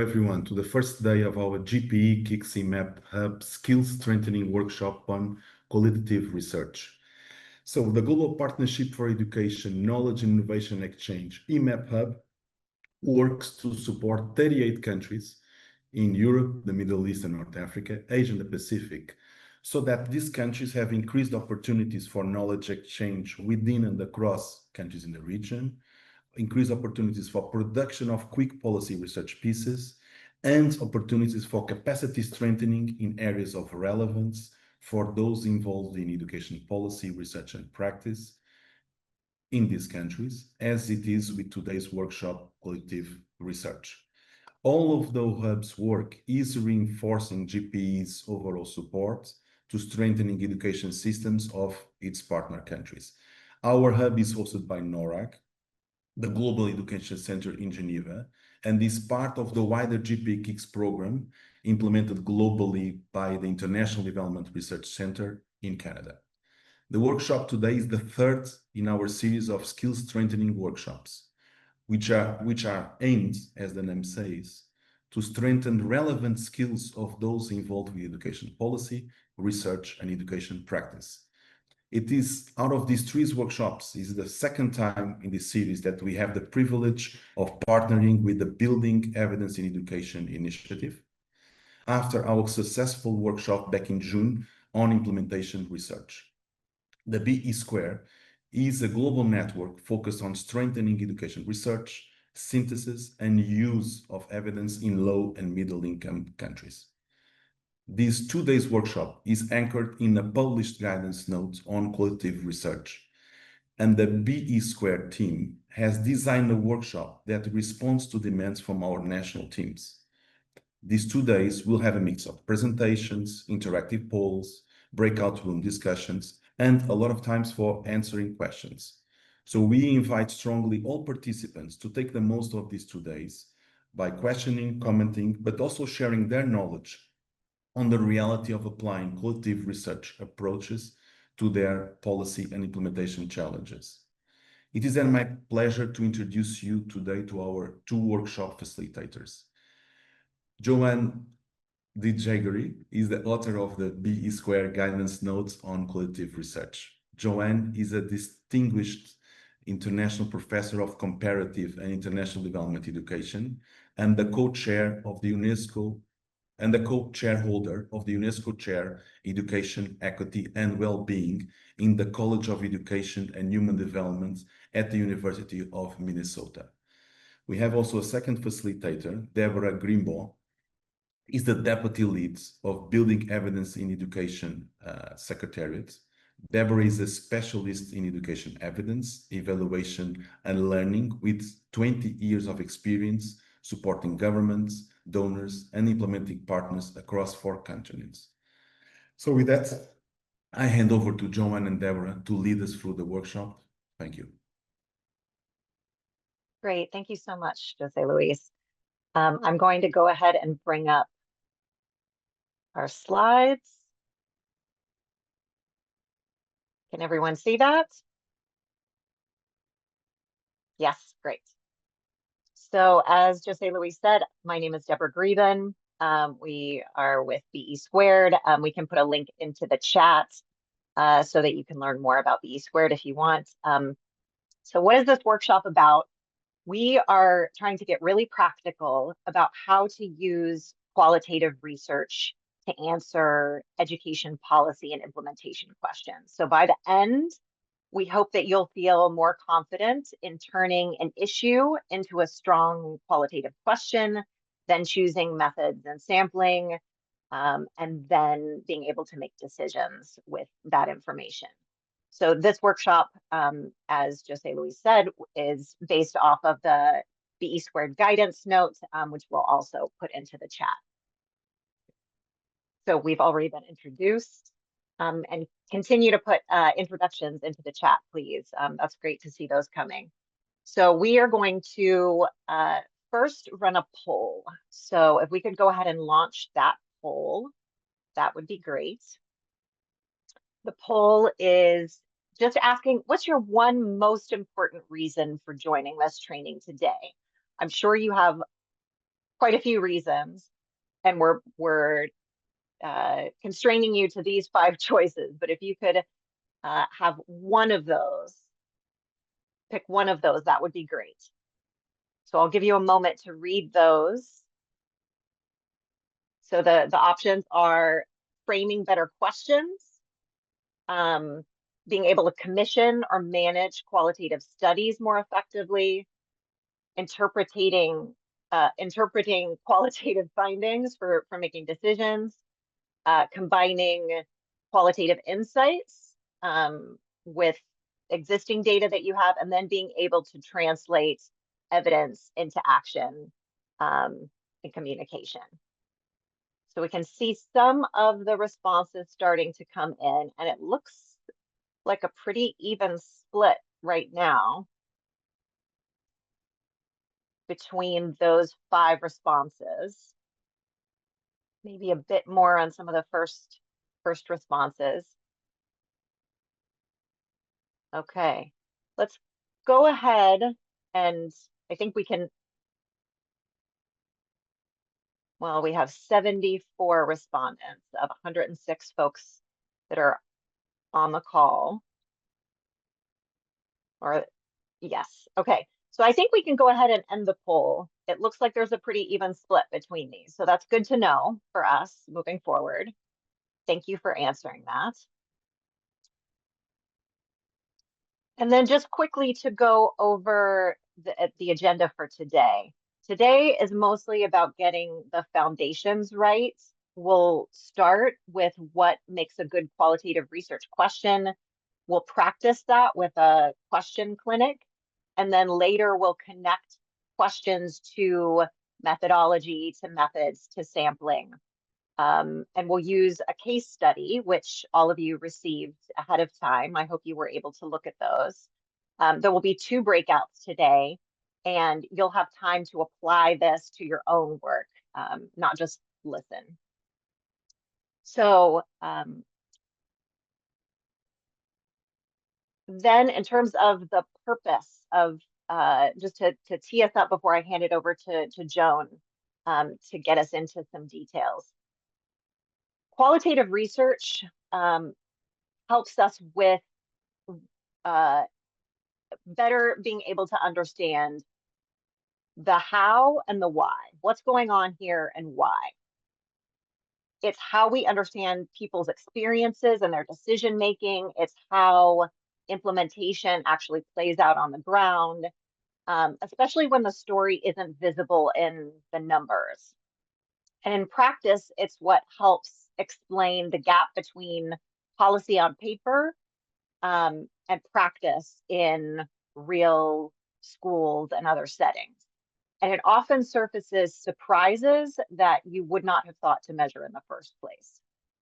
everyone to the first day of our GPE KIX EMAP Hub Skills Strengthening Workshop on Qualitative Research. So the Global Partnership for Education, Knowledge and Innovation Exchange, EMAP Hub, works to support 38 countries in Europe, the Middle East and North Africa, Asia and the Pacific, so that these countries have increased opportunities for knowledge exchange within and across countries in the region, increased opportunities for production of quick policy research pieces, and opportunities for capacity strengthening in areas of relevance for those involved in education policy, research and practice in these countries, as it is with today's workshop, Qualitative Research. All of the hub's work is reinforcing GPE's overall support to strengthening education systems of its partner countries. Our hub is hosted by NORAG, the Global Education Center in Geneva, and is part of the wider GPE KIX program implemented globally by the International Development Research Center in Canada. The workshop today is the third in our series of skills strengthening workshops, which are aimed, as the name says, to strengthen relevant skills of those involved with education policy, research, and education practice. It is, out of these three workshops, is the second time in this series that we have the privilege of partnering with the Building Evidence in Education initiative, after our successful workshop back in June on implementation research. The BE Square is a global network focused on strengthening education research, synthesis, and use of evidence in low and middle income countries. This 2 days workshop is anchored in a published guidance note on qualitative research, and the BE Square team has designed a workshop that responds to demands from our national teams. These 2 days will have a mix of presentations, interactive polls, breakout room discussions, and a lot of times for answering questions. So we invite strongly all participants to take the most of these 2 days by questioning, commenting, but also sharing their knowledge on the reality of applying qualitative research approaches to their policy and implementation challenges. It is then my pleasure to introduce you today to our 2 workshop facilitators. Joanne Dijagiri is the author of the BE Square Guidance Notes on Qualitative Research. Joanne is a distinguished international professor of comparative and international development education and the co-chair of the UNESCO and the co-chairholder of the UNESCO Chair, Education, Equity and Well-being in the College of Education and Human Development at the University of Minnesota. We have also a second facilitator, Deborah Grimbaugh, is the Deputy Lead of Building Evidence in Education Secretariat. Deborah is a specialist in education evidence, evaluation and learning with 20 years of experience supporting governments, donors, and implementing partners across 4 continents. So with that, I hand over to Joanne and Deborah to lead us through the workshop. Thank you. Great, thank you so much, Jose Luis. I'm going to go ahead and bring up our slides. Can everyone see that? Yes, great. So as Jose Luis said, my name is Deborah Greben. We are with BE Squared. We can put a link into the chat so that you can learn more about BE Squared if you want. So what is this workshop about? We are trying to get really practical about how to use qualitative research to answer education policy and implementation questions. So by the end, we hope that you'll feel more confident in turning an issue into a strong qualitative question, then choosing methods and sampling, and then being able to make decisions with that information. So this workshop, as Jose Luis said, is based off of the BE Squared guidance notes, which we'll also put into the chat. So we've already been introduced. And continue to put introductions into the chat, please. That's great to see those coming. So we are going to first run a poll. So if we could go ahead and launch that poll, that would be great. The poll is just asking, what's your one most important reason for joining this training today? I'm sure you have quite a few reasons, and we're constraining you to these 5 choices. But if you could have one of those, pick one of those, that would be great. So I'll give you a moment to read those. So the options are framing better questions, being able to commission or manage qualitative studies more effectively, interpreting qualitative findings for making decisions, combining qualitative insights with existing data that you have, and then being able to translate evidence into action and communication. So we can see some of the responses starting to come in, and it looks like a pretty even split right now between those 5 responses. Maybe a bit more on some of the first responses. Okay, let's go ahead, and I think we can, well, we have 74 respondents of 106 folks that are on the call. Or yes, okay. So I think we can go ahead and end the poll. It looks like there's a pretty even split between these. So that's good to know for us moving forward. Thank you for answering that. And then just quickly to go over the agenda for today. Today is mostly about getting the foundations right. We'll start with what makes a good qualitative research question. We'll practice that with a question clinic. And then later we'll connect questions to methodology, to methods, to sampling. And we'll use a case study, which all of you received ahead of time. I hope you were able to look at those. There will be 2 breakouts today, and you'll have time to apply this to your own work, not just listen. So then in terms of the purpose of, just to tee us up before I hand it over to Joan to get us into some details. Qualitative research helps us with better being able to understand the how and the why. What's going on here and why? It's how we understand people's experiences and their decision making. It's how implementation actually plays out on the ground, especially when the story isn't visible in the numbers. And in practice, it's what helps explain the gap between policy on paper and practice in real schools and other settings. And it often surfaces surprises that you would not have thought to measure in the first place.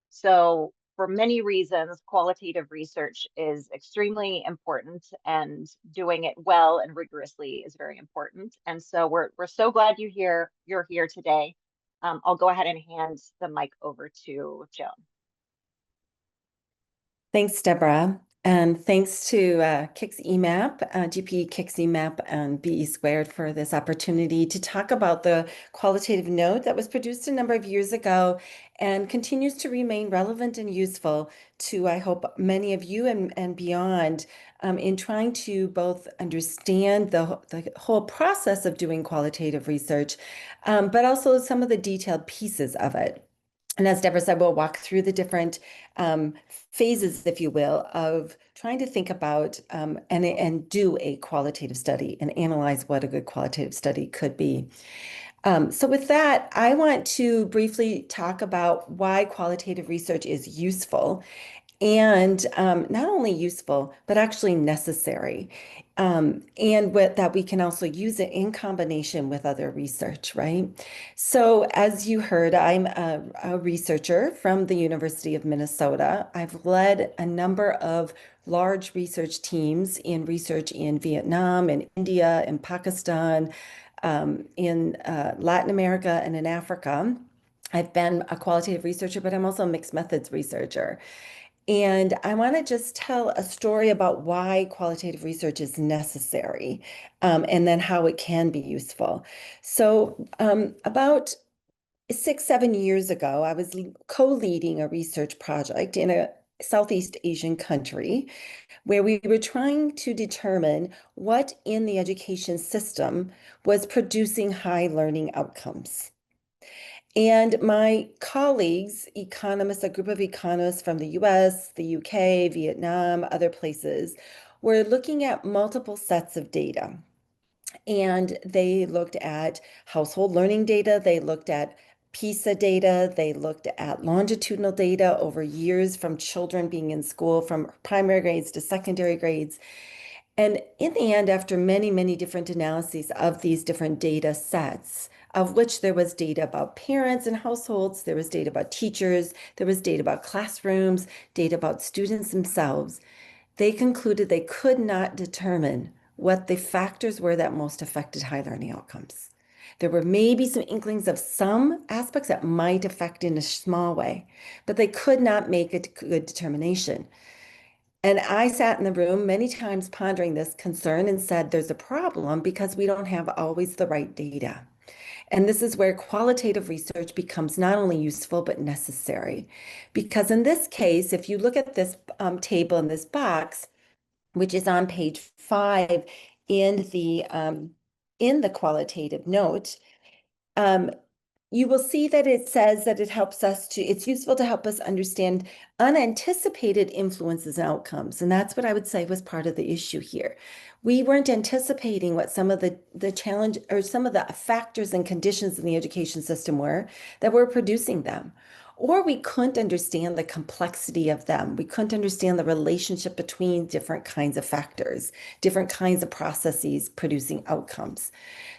So for many reasons, qualitative research is extremely important, and doing it well and rigorously is very important. And so we're so glad you're here today. I'll go ahead and hand the mic over to Joan. Thanks, Deborah. And thanks to KIX EMAP, GPE KIX EMAP, and BE Squared for this opportunity to talk about the qualitative note that was produced a number of years ago and continues to remain relevant and useful to, I hope, many of you and beyond in trying to both understand the whole process of doing qualitative research, but also some of the detailed pieces of it. And as Deborah said, we'll walk through the different phases, if you will, of trying to think about and do a qualitative study and analyze what a good qualitative study could be. So with that, I want to briefly talk about why qualitative research is useful, and not only useful, but actually necessary. And that we can also use it in combination with other research, right? So as you heard, I'm a researcher from the University of Minnesota. I've led a number of large research teams in research in Vietnam, in India, in Pakistan, in Latin America, and in Africa. I've been a qualitative researcher, but I'm also a mixed methods researcher. And I want to just tell a story about why qualitative research is necessary, and then how it can be useful. So about 6, 7 years ago, I was co-leading a research project in a Southeast Asian country where we were trying to determine what in the education system was producing high learning outcomes. And my colleagues, economists, a group of economists from the US, the UK, Vietnam, other places, were looking at multiple sets of data. And they looked at household learning data, they looked at PISA data, they looked at longitudinal data over years from children being in school, from primary grades to secondary grades. And in the end, after many, many different analyses of these different data sets, of which there was data about parents and households, there was data about teachers, there was data about classrooms, data about students themselves, they concluded they could not determine what the factors were that most affected high learning outcomes. There were maybe some inklings of some aspects that might affect in a small way, but they could not make a good determination. And I sat in the room many times pondering this concern and said, there's a problem because we don't have always the right data. And this is where qualitative research becomes not only useful, but necessary. Because in this case, if you look at this table in this box, which is on page 5 in the qualitative note, you will see that it says that it's useful to help us understand unanticipated influences and outcomes. And that's what I would say was part of the issue here. We weren't anticipating what some of the challenge or some of the factors and conditions in the education system were that were producing them. Or we couldn't understand the complexity of them. We couldn't understand the relationship between different kinds of factors, different kinds of processes producing outcomes.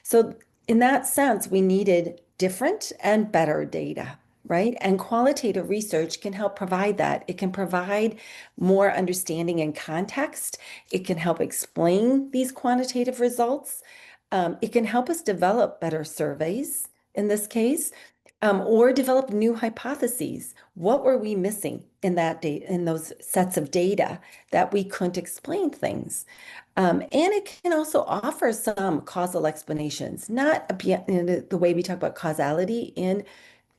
So in that sense, we needed different and better data, right? And qualitative research can help provide that. It can provide more understanding and context. It can help explain these quantitative results. It can help us develop better surveys in this case, or develop new hypotheses. What were we missing in that data, in those sets of data that we couldn't explain things? And it can also offer some causal explanations, not in the way we talk about causality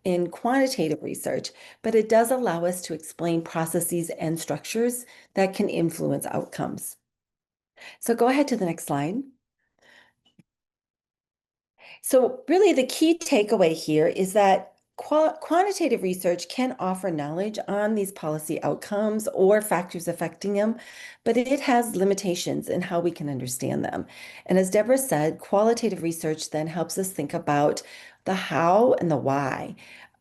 in quantitative research, but it does allow us to explain processes and structures that can influence outcomes. So go ahead to the next slide. So really the key takeaway here is that quantitative research can offer knowledge on these policy outcomes or factors affecting them, but it has limitations in how we can understand them. And as Deborah said, qualitative research then helps us think about the how and the why.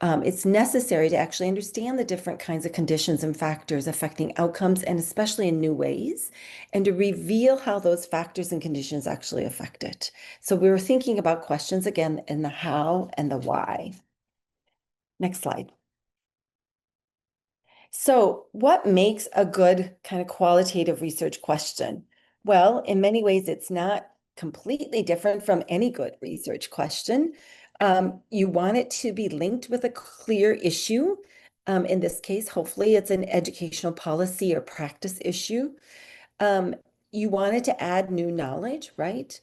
It's necessary to actually understand the different kinds of conditions and factors affecting outcomes, and especially in new ways, and to reveal how those factors and conditions actually affect it. So we were thinking about questions again in the how and the why. Next slide. So what makes a good kind of qualitative research question? Well, in many ways, it's not completely different from any good research question. You want it to be linked with a clear issue. In this case, hopefully it's an educational policy or practice issue. You want it to add new knowledge, right?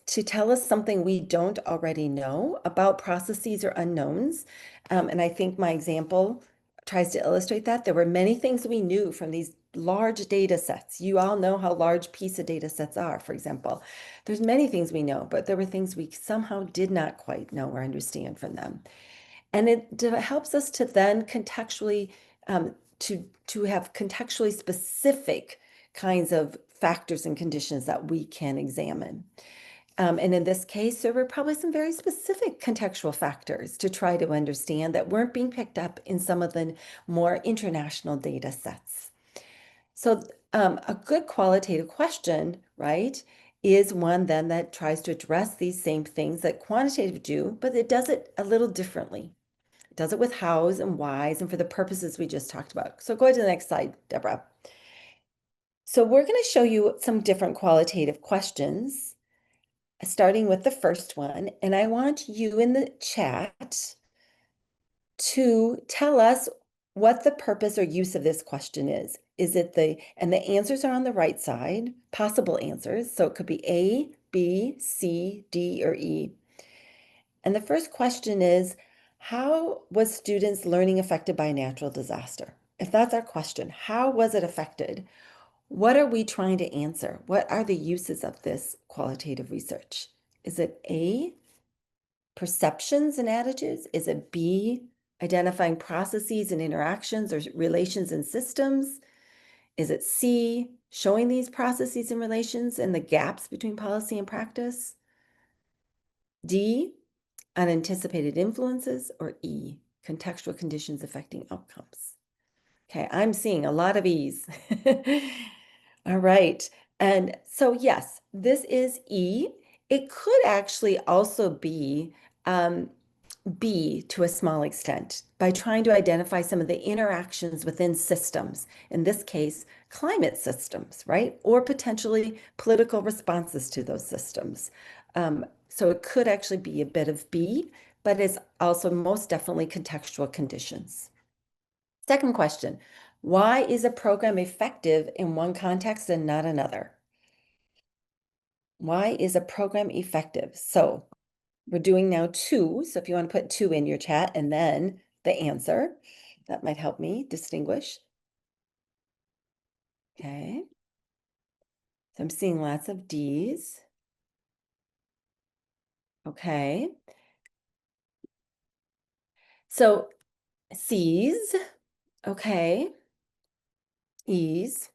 To tell us something we don't already know about processes or unknowns. And I think my example tries to illustrate that. There were many things we knew from these large data sets. You all know how large PISA data sets are, for example. There's many things we know, but there were things we somehow did not quite know or understand from them. And it helps us to then contextually, to have contextually specific kinds of factors and conditions that we can examine. And in this case, there were probably some very specific contextual factors to try to understand that weren't being picked up in some of the more international data sets. So a good qualitative question, right, is one then that tries to address these same things that quantitative do, but it does it a little differently. It does it with hows and whys and for the purposes we just talked about. So go to the next slide, Deborah. So we're going to show you some different qualitative questions, starting with the first one. And I want you in the chat to tell us what the purpose or use of this question is. Is it and the answers are on the right side, possible answers. So it could be A, B, C, D, or E. And the first question is, how was students' learning affected by a natural disaster? If that's our question, how was it affected? What are we trying to answer? What are the uses of this qualitative research? Is it A, perceptions and attitudes? Is it B, identifying processes and interactions or relations and systems? Is it C, showing these processes and relations and the gaps between policy and practice? D, unanticipated influences? Or E, contextual conditions affecting outcomes? Okay, I'm seeing a lot of E's. All right. And so, yes, this is E. It could actually also be B to a small extent by trying to identify some of the interactions within systems, in this case, climate systems, right? Or potentially political responses to those systems. So it could actually be a bit of B, but it's also most definitely contextual conditions. Second question, why is a program effective in one context and not another? Why is a program effective? So we're doing now 2. So if you want to put 2 in your chat and then the answer, that might help me distinguish. Okay. So I'm seeing lots of D's. Okay. So C's. Okay. E's.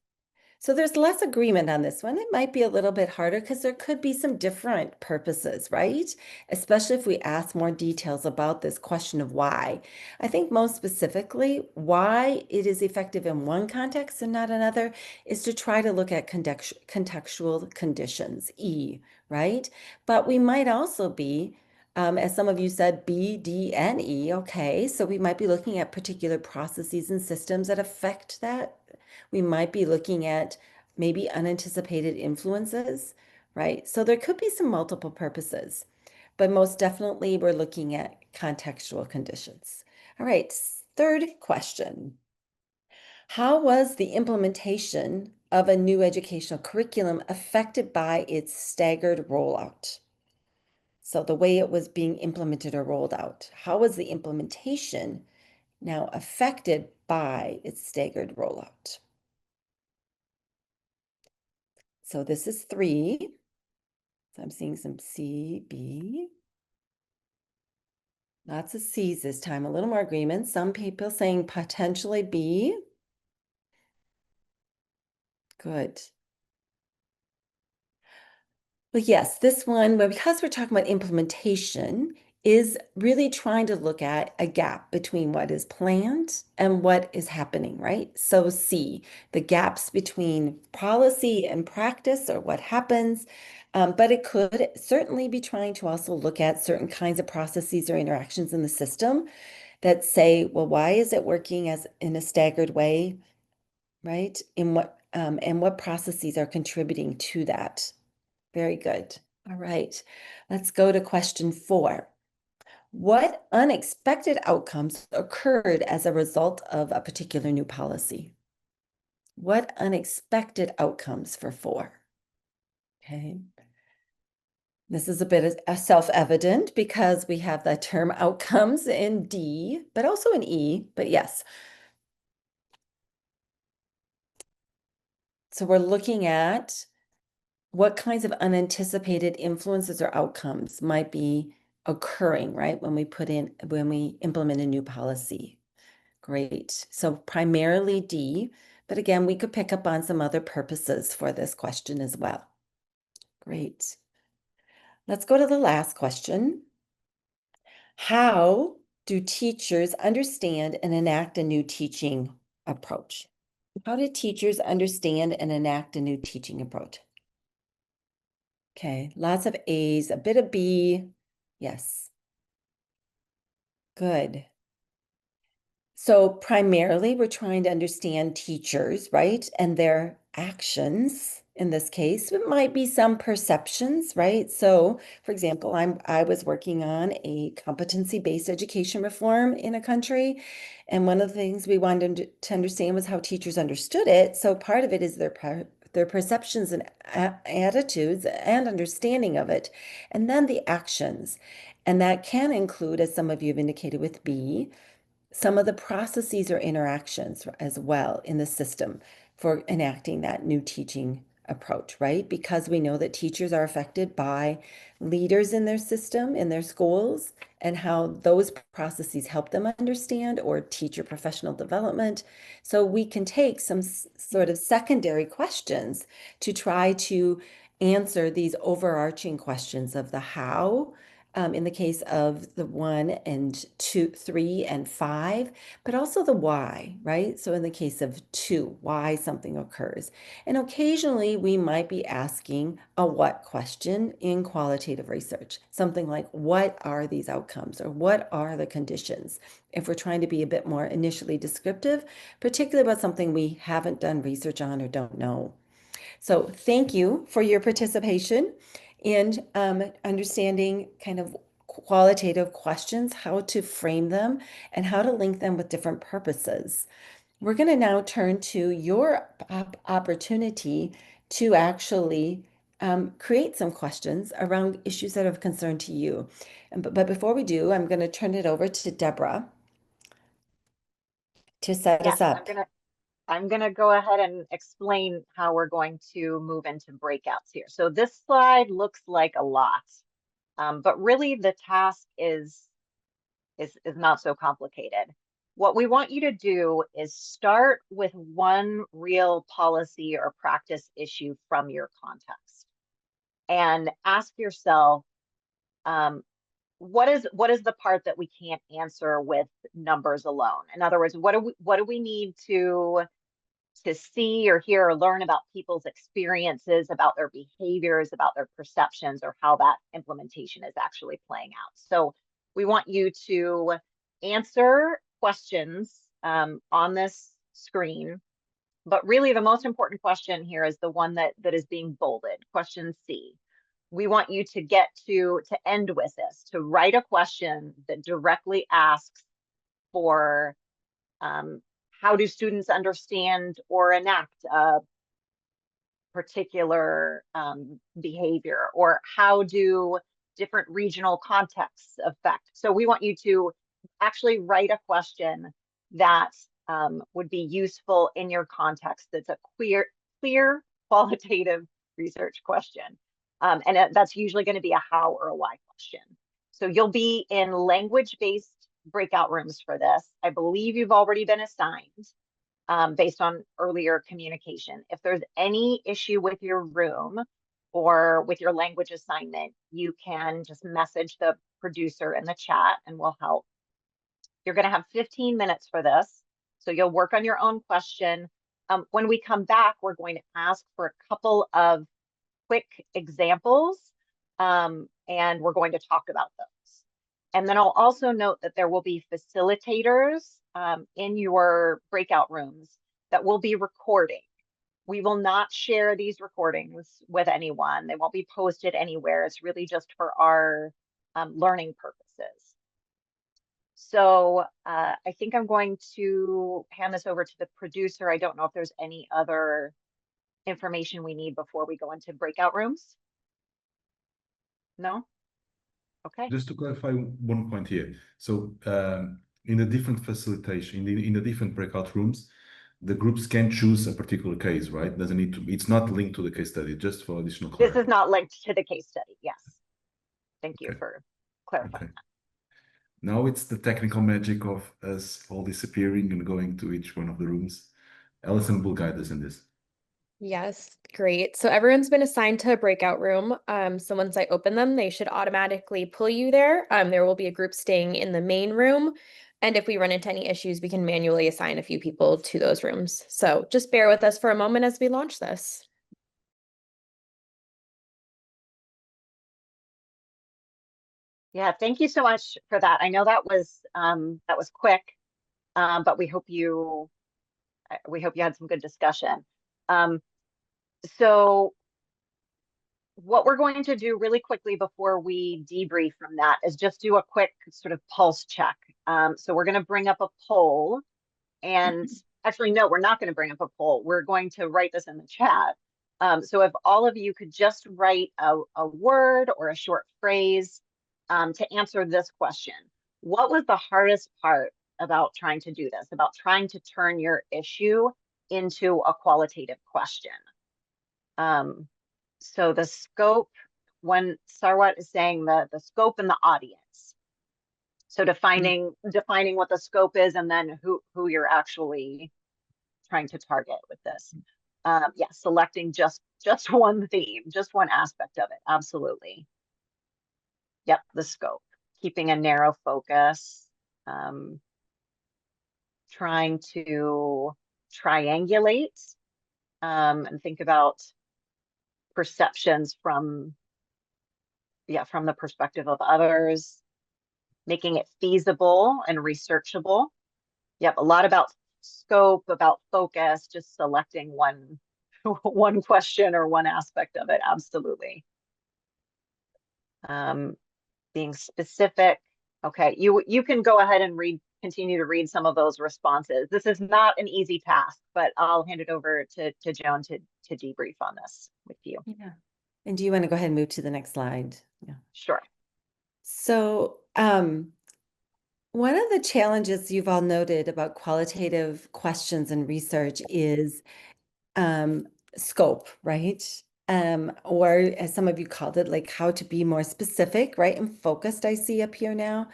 So there's less agreement on this one. It might be a little bit harder because there could be some different purposes, right? Especially if we ask more details about this question of why. I think most specifically, why it is effective in one context and not another is to try to look at contextual conditions, E, right? But we might also be, as some of you said, B, D, and E, okay? So we might be looking at particular processes and systems that affect that. We might be looking at maybe unanticipated influences, right? So there could be some multiple purposes, but most definitely we're looking at contextual conditions. All right, third question. How was the implementation of a new educational curriculum affected by its staggered rollout? So the way it was being implemented or rolled out, how was the implementation now affected by its staggered rollout? So this is 3. So I'm seeing some C, B. Lots of C's this time, a little more agreement. Some people saying potentially B. Good. But yes, this one, because we're talking about implementation, is really trying to look at a gap between what is planned and what is happening, right? So C, the gaps between policy and practice or what happens, but it could certainly be trying to also look at certain kinds of processes or interactions in the system that say, well, why is it working as in a staggered way, right? And what processes are contributing to that? Very good. All right, let's go to question 4. What unexpected outcomes occurred as a result of a particular new policy? What unexpected outcomes for 4? Okay. This is a bit self-evident because we have the term outcomes in D, but also in E, but yes. So we're looking at what kinds of unanticipated influences or outcomes might be occurring, right? When we implement a new policy. Great. So primarily D, but again, we could pick up on some other purposes for this question as well. Great. Let's go to the last question. How do teachers understand and enact a new teaching approach? How do teachers understand and enact a new teaching approach? Okay, lots of A's, a bit of B. Yes. Good. So primarily we're trying to understand teachers, right? And their actions in this case. It might be some perceptions, right? So, for example, I was working on a competency-based education reform in a country, and one of the things we wanted to understand was how teachers understood it. So part of it is their perceptions and attitudes and understanding of it, and then the actions. And that can include, as some of you have indicated with B, some of the processes or interactions as well in the system for enacting that new teaching approach, right? Because we know that teachers are affected by leaders in their system, in their schools, and how those processes help them understand or teacher professional development. So we can take some sort of secondary questions to try to answer these overarching questions of the how, in the case of the 1 and 2, 3 and 5, but also the why, right? So in the case of 2, why something occurs. And occasionally we might be asking a what question in qualitative research, something like, what are these outcomes, or what are the conditions? If we're trying to be a bit more initially descriptive, particularly about something we haven't done research on or don't know. So thank you for your participation in understanding kind of qualitative questions, how to frame them, and how to link them with different purposes. We're going to now turn to your opportunity to actually create some questions around issues that are of concern to you. But before we do, I'm going to turn it over to Deborah to set us up. I'm gonna go ahead and explain how we're going to move into breakouts here. So this slide looks like a lot, but really the task is not so complicated. What we want you to do is start with one real policy or practice issue from your context and ask yourself, what is the part that we can't answer with numbers alone? In other words, what do we need to see or hear or learn about people's experiences, about their behaviors, about their perceptions, or how that implementation is actually playing out? So we want you to answer questions on this screen, but really the most important question here is the one that is being bolded, question C. We want you to get to end with this, to write a question that directly asks for how do students understand or enact a particular behavior, or how do different regional contexts affect? So we want you to actually write a question that would be useful in your context. That's a clear qualitative research question. And that's usually going to be a how or a why question. So you'll be in language-based breakout rooms for this. I believe you've already been assigned based on earlier communication. If there's any issue with your room or with your language assignment, you can just message the producer in the chat and we'll help. You're going to have 15 minutes for this. So you'll work on your own question. When we come back, we're going to ask for a couple of quick examples, and we're going to talk about those. And then I'll also note that there will be facilitators in your breakout rooms that will be recording. We will not share these recordings with anyone. They won't be posted anywhere. It's really just for our learning purposes. So I think I'm going to hand this over to the producer. I don't know if there's any other information we need before we go into breakout rooms. No? Okay. Just to clarify one point here. So in the different facilitation, in the different breakout rooms, the groups can choose a particular case, right? Doesn't need to, it's not linked to the case study, just for additional clarity. This is not linked to the case study, yes. Thank you for clarifying that. Now it's the technical magic of us all disappearing and going to each one of the rooms. Alison will guide us in this. Yes, great. So everyone's been assigned to a breakout room. So once I open them, they should automatically pull you there. There will be a group staying in the main room. And if we run into any issues, we can manually assign a few people to those rooms. So just bear with us for a moment as we launch this. Yeah, thank you so much for that. I know that was quick, but we hope you had some good discussion. So what we're going to do really quickly before we debrief from that is just do a quick sort of pulse check. So we're going to bring up a poll, and actually, no, we're not going to bring up a poll. We're going to write this in the chat. So if all of you could just write a word or a short phrase to answer this question. What was the hardest part about trying to do this, about trying to turn your issue into a qualitative question? So the scope, when Sarwat is saying the scope and the audience. So defining what the scope is, and then who you're actually trying to target with this. Yeah, selecting just one theme, just one aspect of it. Absolutely. Yep, the scope, keeping a narrow focus, trying to triangulate and think about perceptions from the perspective of others, making it feasible and researchable. Yep, a lot about scope, about focus, just selecting one one question or one aspect of it. Absolutely. Being specific. Okay, you can go ahead and continue to read some of those responses. This is not an easy task, but I'll hand it over to Joan to debrief on this with you. Yeah. And do you want to go ahead and move to the next slide? Yeah. Sure. So one of the challenges you've all noted about qualitative questions and research is scope, right? Or as some of you called it, like how to be more specific, right? And focused, I see up here now.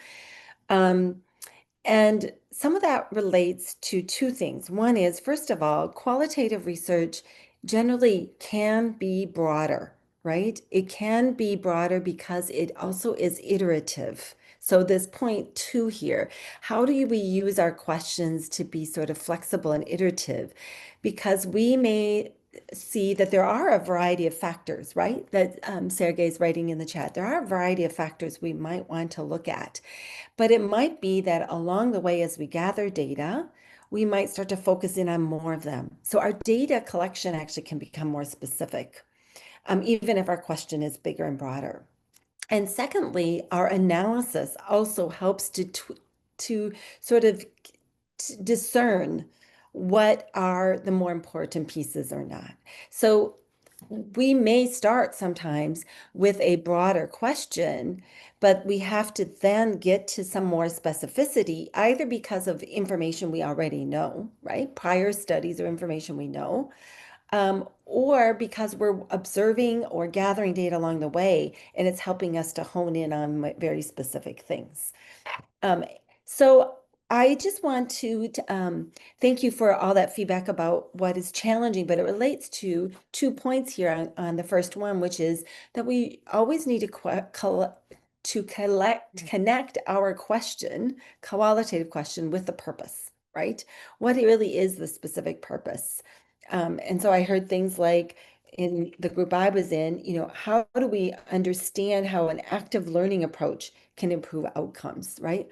And some of that relates to two things. One is, first of all, qualitative research generally can be broader, right? It can be broader because it also is iterative. So this point two here, how do we use our questions to be sort of flexible and iterative? Because we may see that there are a variety of factors, right? That Sergey's writing in the chat. There are a variety of factors we might want to look at. But it might be that along the way, as we gather data, we might start to focus in on more of them. So our data collection actually can become more specific, even if our question is bigger and broader. And secondly, our analysis also helps to sort of discern what are the more important pieces or not. So we may start sometimes with a broader question, but we have to then get to some more specificity, either because of information we already know, right? Prior studies or information we know, or because we're observing or gathering data along the way, and it's helping us to hone in on very specific things. So I just want to thank you for all that feedback about what is challenging, but it relates to 2 points here on the first one, which is that we always need to connect our question, qualitative question, with the purpose, right? What really is the specific purpose? And so I heard things like, in the group I was in, how do we understand how an active learning approach can improve outcomes, right?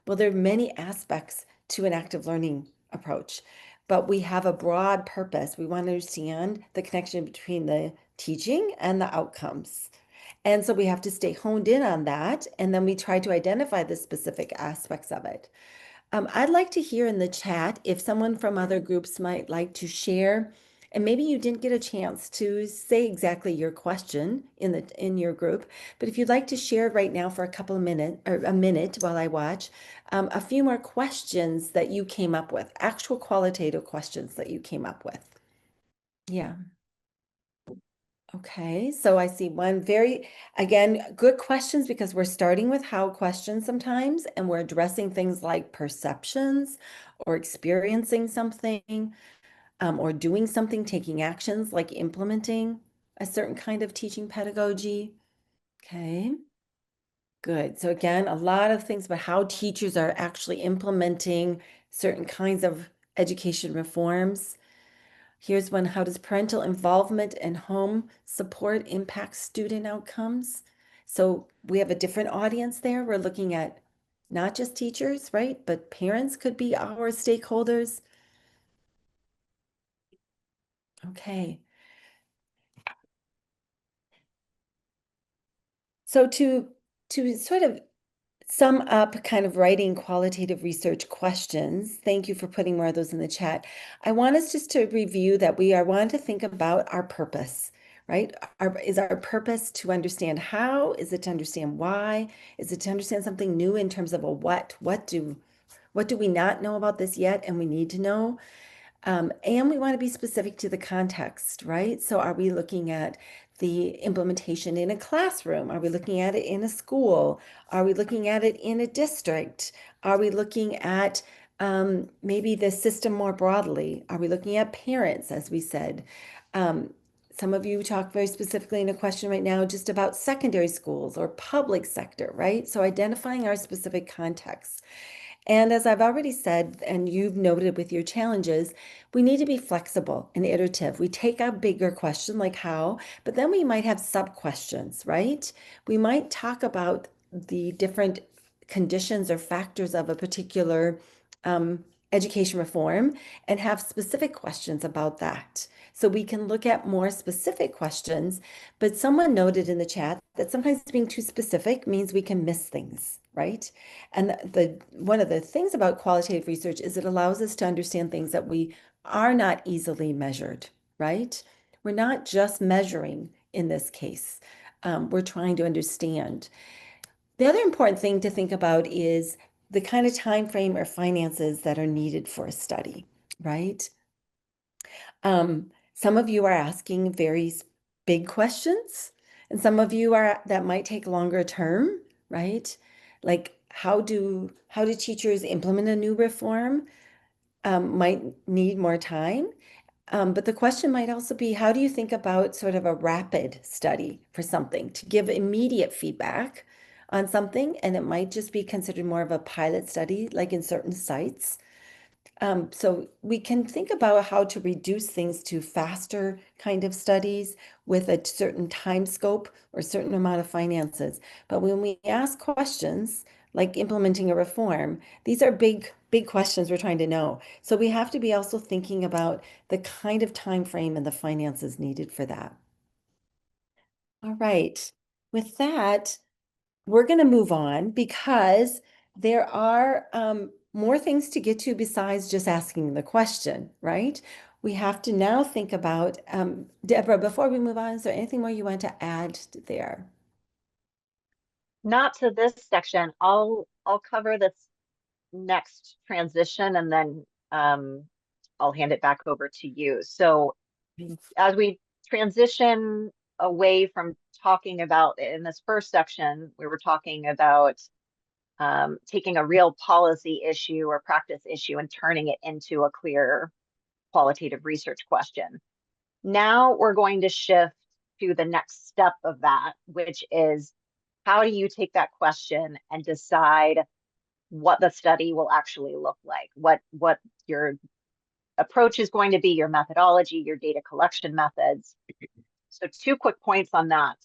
Well, there are many aspects to an active learning approach, but we have a broad purpose. We want to understand the connection between the teaching and the outcomes. And so we have to stay honed in on that. And then we try to identify the specific aspects of it. I'd like to hear in the chat if someone from other groups might like to share, and maybe you didn't get a chance to say exactly your question in your group, but if you'd like to share right now for a couple of minutes or a minute while I watch, a few more questions that you came up with, actual qualitative questions that you came up with. Yeah. Okay, so I see one again, good questions, because we're starting with how questions sometimes, and we're addressing things like perceptions or experiencing something, or doing something, taking actions like implementing a certain kind of teaching pedagogy. Okay, good. So again, a lot of things about how teachers are actually implementing certain kinds of education reforms. Here's one: how does parental involvement and home support impact student outcomes? So we have a different audience there. We're looking at not just teachers, right? But parents could be our stakeholders. Okay. So to sort of sum up kind of writing qualitative research questions, thank you for putting more of those in the chat. I want us just to review that we are wanting to think about our purpose, right? Is our purpose to understand how? Is it to understand why? Is it to understand something new in terms of a what? What do we not know about this yet and we need to know? And we want to be specific to the context, right? So are we looking at the implementation in a classroom? Are we looking at it in a school? Are we looking at it in a district? Are we looking at maybe the system more broadly? Are we looking at parents, as we said? Some of you talk very specifically in a question right now just about secondary schools or public sector, right? So identifying our specific context. And as I've already said, and you've noted with your challenges, we need to be flexible and iterative. We take a bigger question like how, but then we might have sub-questions, right? We might talk about the different conditions or factors of a particular education reform and have specific questions about that. So we can look at more specific questions, but someone noted in the chat that sometimes being too specific means we can miss things, right? And one of the things about qualitative research is it allows us to understand things that we are not easily measured, right? We're not just measuring in this case. We're trying to understand. The other important thing to think about is the kind of time frame or finances that are needed for a study, right? Some of you are asking very big questions, and some of you are that might take longer term, right? Like how do teachers implement a new reform? Might need more time. But the question might also be, how do you think about sort of a rapid study for something to give immediate feedback on something? And it might just be considered more of a pilot study, like in certain sites. So we can think about how to reduce things to faster kind of studies with a certain time scope or certain amount of finances. But when we ask questions like implementing a reform, these are big questions we're trying to know. So we have to be also thinking about the kind of time frame and the finances needed for that. All right. With that, we're going to move on because there are more things to get to besides just asking the question, right? We have to now think about, Deborah, before we move on, is there anything more you want to add there? Not to this section. I'll cover this next transition and then I'll hand it back over to you. So as we transition away from talking about, in this first section, we were talking about taking a real policy issue or practice issue and turning it into a clear qualitative research question. Now we're going to shift to the next step of that, which is how do you take that question and decide what the study will actually look like, what your approach is going to be, your methodology, your data collection methods. So 2 quick points on that.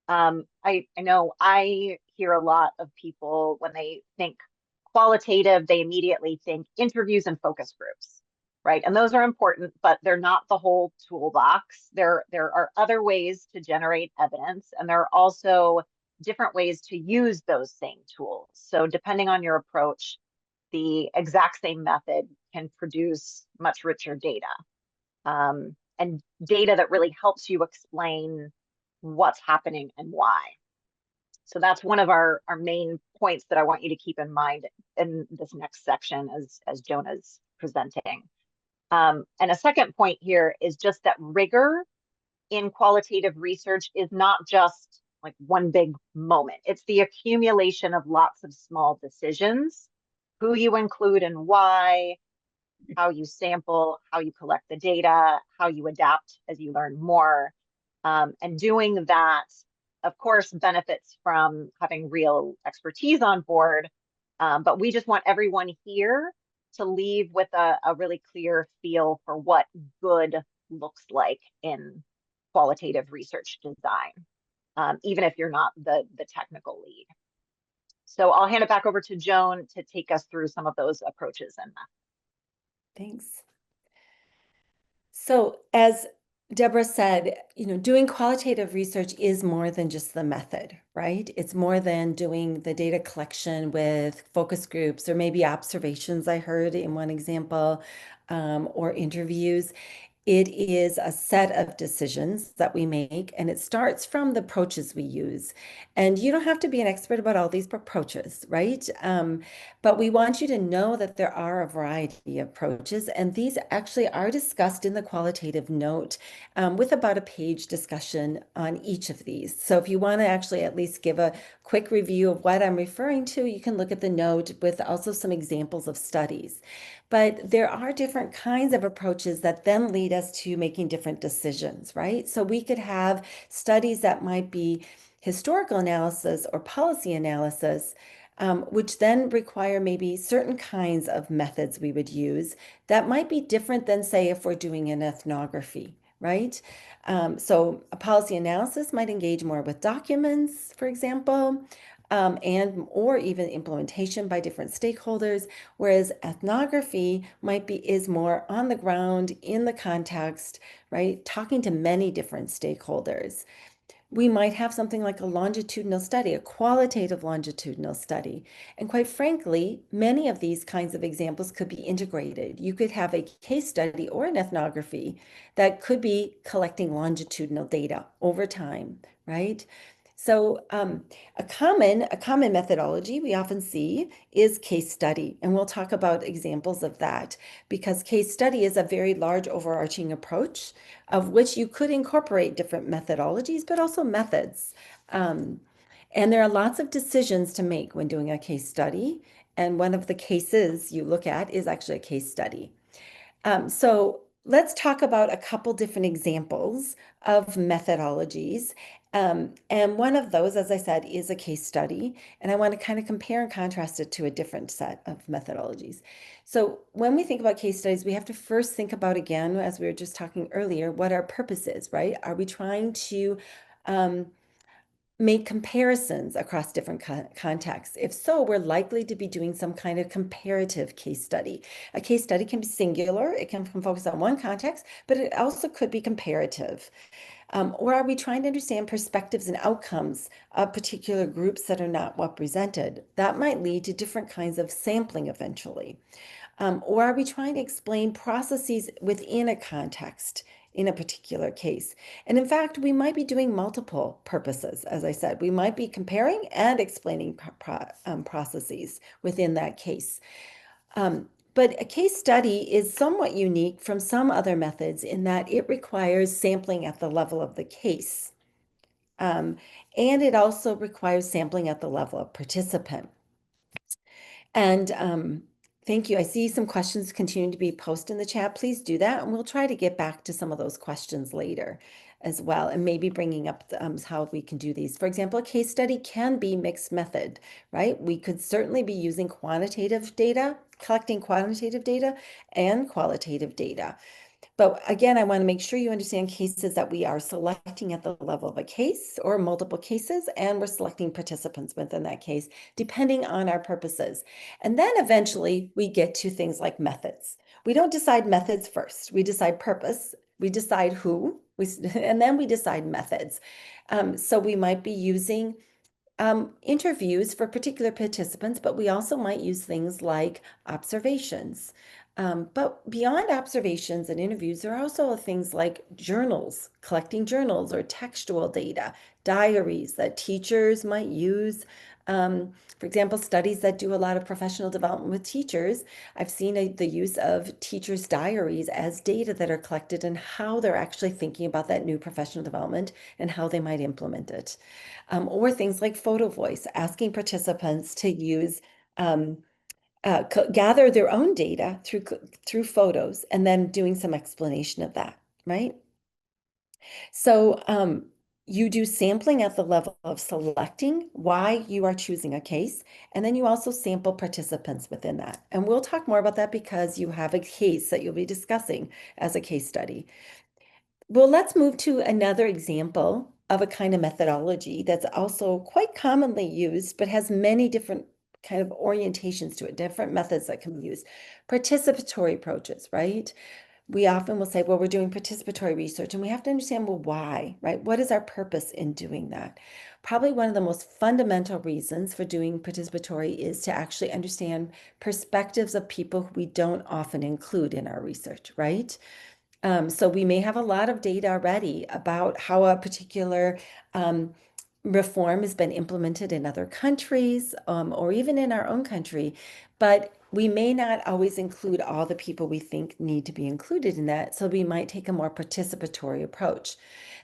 I know I hear a lot of people when they think qualitative, they immediately think interviews and focus groups, right? And those are important, but they're not the whole toolbox. There are other ways to generate evidence, and there are also different ways to use those same tools. So depending on your approach, the exact same method can produce much richer data, and data that really helps you explain what's happening and why. So that's one of our main points that I want you to keep in mind in this next section as Jonah's presenting. And a second point here is just that rigor in qualitative research is not just like one big moment. It's the accumulation of lots of small decisions, who you include and why, how you sample, how you collect the data, how you adapt as you learn more. And doing that, of course, benefits from having real expertise on board. But we just want everyone here to leave with a really clear feel for what good looks like in qualitative research design, even if you're not the technical lead. So I'll hand it back over to Joan to take us through some of those approaches and methods. Thanks. So as Deborah said, doing qualitative research is more than just the method, right? It's more than doing the data collection with focus groups or maybe observations I heard in one example, or interviews. It is a set of decisions that we make, and it starts from the approaches we use. And you don't have to be an expert about all these approaches, right? But we want you to know that there are a variety of approaches, and these actually are discussed in the qualitative note with about a page discussion on each of these. So if you want to actually at least give a quick review of what I'm referring to, you can look at the note with also some examples of studies. But there are different kinds of approaches that then lead us to making different decisions, right? So we could have studies that might be historical analysis or policy analysis, which then require maybe certain kinds of methods we would use that might be different than, say, if we're doing an ethnography, right? So a policy analysis might engage more with documents, for example, or even implementation by different stakeholders, whereas ethnography is more on the ground, in the context, right? Talking to many different stakeholders. We might have something like a longitudinal study, a qualitative longitudinal study. And quite frankly, many of these kinds of examples could be integrated. You could have a case study or an ethnography that could be collecting longitudinal data over time, right? So a common methodology we often see is case study, and we'll talk about examples of that because case study is a very large overarching approach of which you could incorporate different methodologies, but also methods. And there are lots of decisions to make when doing a case study, and one of the cases you look at is actually a case study. So let's talk about a couple different examples of methodologies. And one of those, as I said, is a case study. And I want to kind of compare and contrast it to a different set of methodologies. So when we think about case studies, we have to first think about, again, as we were just talking earlier, what our purpose is, right? Are we trying to make comparisons across different contexts? If so, we're likely to be doing some kind of comparative case study. A case study can be singular, it can focus on one context, but it also could be comparative. Or are we trying to understand perspectives and outcomes of particular groups that are not represented? That might lead to different kinds of sampling eventually. Or are we trying to explain processes within a context in a particular case? And in fact, we might be doing multiple purposes. As I said, we might be comparing and explaining processes within that case. But a case study is somewhat unique from some other methods in that it requires sampling at the level of the case. And it also requires sampling at the level of participant. And thank you. I see some questions continuing to be posted in the chat. Please do that, and we'll try to get back to some of those questions later as well, and maybe bringing up how we can do these. For example, a case study can be mixed method, right? We could certainly be using quantitative data, collecting quantitative data and qualitative data. But again, I want to make sure you understand cases that we are selecting at the level of a case or multiple cases, and we're selecting participants within that case, depending on our purposes. And then eventually we get to things like methods. We don't decide methods first. We decide purpose, we decide who, and then we decide methods. So we might be using interviews for particular participants, but we also might use things like observations. But beyond observations and interviews, there are also things like journals, collecting journals or textual data, diaries that teachers might use. For example, studies that do a lot of professional development with teachers, I've seen the use of teachers' diaries as data that are collected and how they're actually thinking about that new professional development and how they might implement it. Or things like photo voice, asking participants to use gather their own data through photos and then doing some explanation of that, right? So you do sampling at the level of selecting why you are choosing a case, and then you also sample participants within that. And we'll talk more about that because you have a case that you'll be discussing as a case study. Well, let's move to another example of a kind of methodology that's also quite commonly used, but has many different kind of orientations to it, different methods that can be used. Participatory approaches, right? we often will say, well, we're doing participatory research, and we have to understand, well, why, right? What is our purpose in doing that? Probably one of the most fundamental reasons for doing participatory is to actually understand perspectives of people who we don't often include in our research, right? So we may have a lot of data already about how a particular reform has been implemented in other countries, or even in our own country, but we may not always include all the people we think need to be included in that. So we might take a more participatory approach.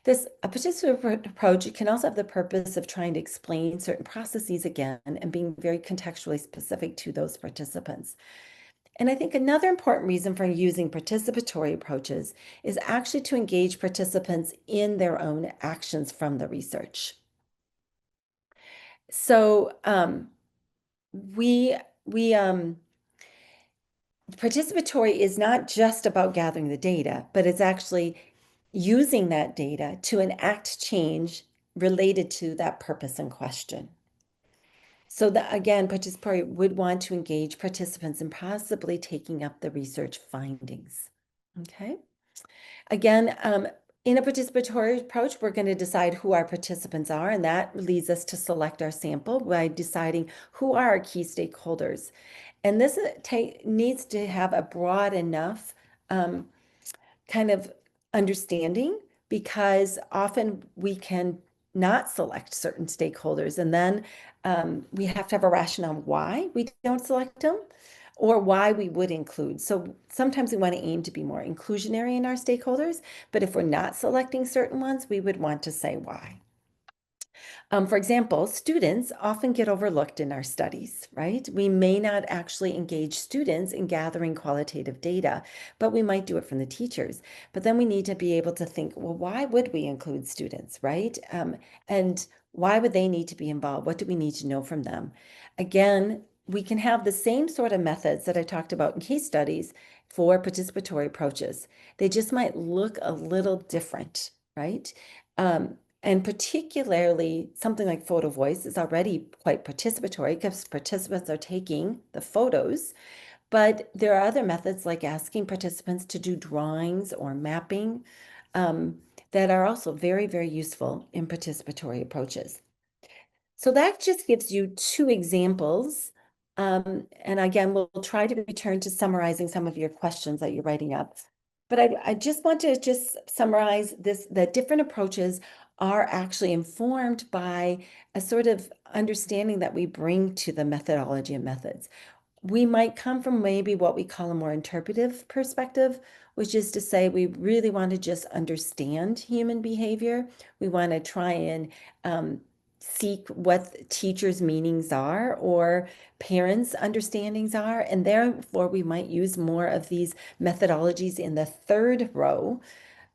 A participatory approach can also have the purpose of trying to explain certain processes again and being very contextually specific to those participants. And I think another important reason for using participatory approaches is actually to engage participants in their own actions from the research. So participatory is not just about gathering the data, but it's actually using that data to enact change related to that purpose in question. So that, again, participatory would want to engage participants in possibly taking up the research findings. Okay. Again, in a participatory approach, we're going to decide who our participants are, and that leads us to select our sample by deciding who are our key stakeholders. And this needs to have a broad enough kind of understanding, because often we can not select certain stakeholders, and then we have to have a rationale why we don't select them or why we would include. So sometimes we want to aim to be more inclusionary in our stakeholders, but if we're not selecting certain ones, we would want to say why. For example, students often get overlooked in our studies, right? We may not actually engage students in gathering qualitative data, but we might do it from the teachers. But then we need to be able to think, well, why would we include students, right? And why would they need to be involved? What do we need to know from them? Again, we can have the same sort of methods that I talked about in case studies for participatory approaches. They just might look a little different, right? And particularly something like photo voice is already quite participatory because participants are taking the photos. But there are other methods like asking participants to do drawings or mapping that are also very, very useful in participatory approaches. So that just gives you two examples. And again, we'll try to return to summarizing some of your questions that you're writing up. But I just want to just summarize this, that different approaches are actually informed by a sort of understanding that we bring to the methodology and methods. We might come from maybe what we call a more interpretive perspective, which is to say we really want to just understand human behavior. We want to try and seek what teachers' meanings are or parents' understandings are, and therefore we might use more of these methodologies in the third row,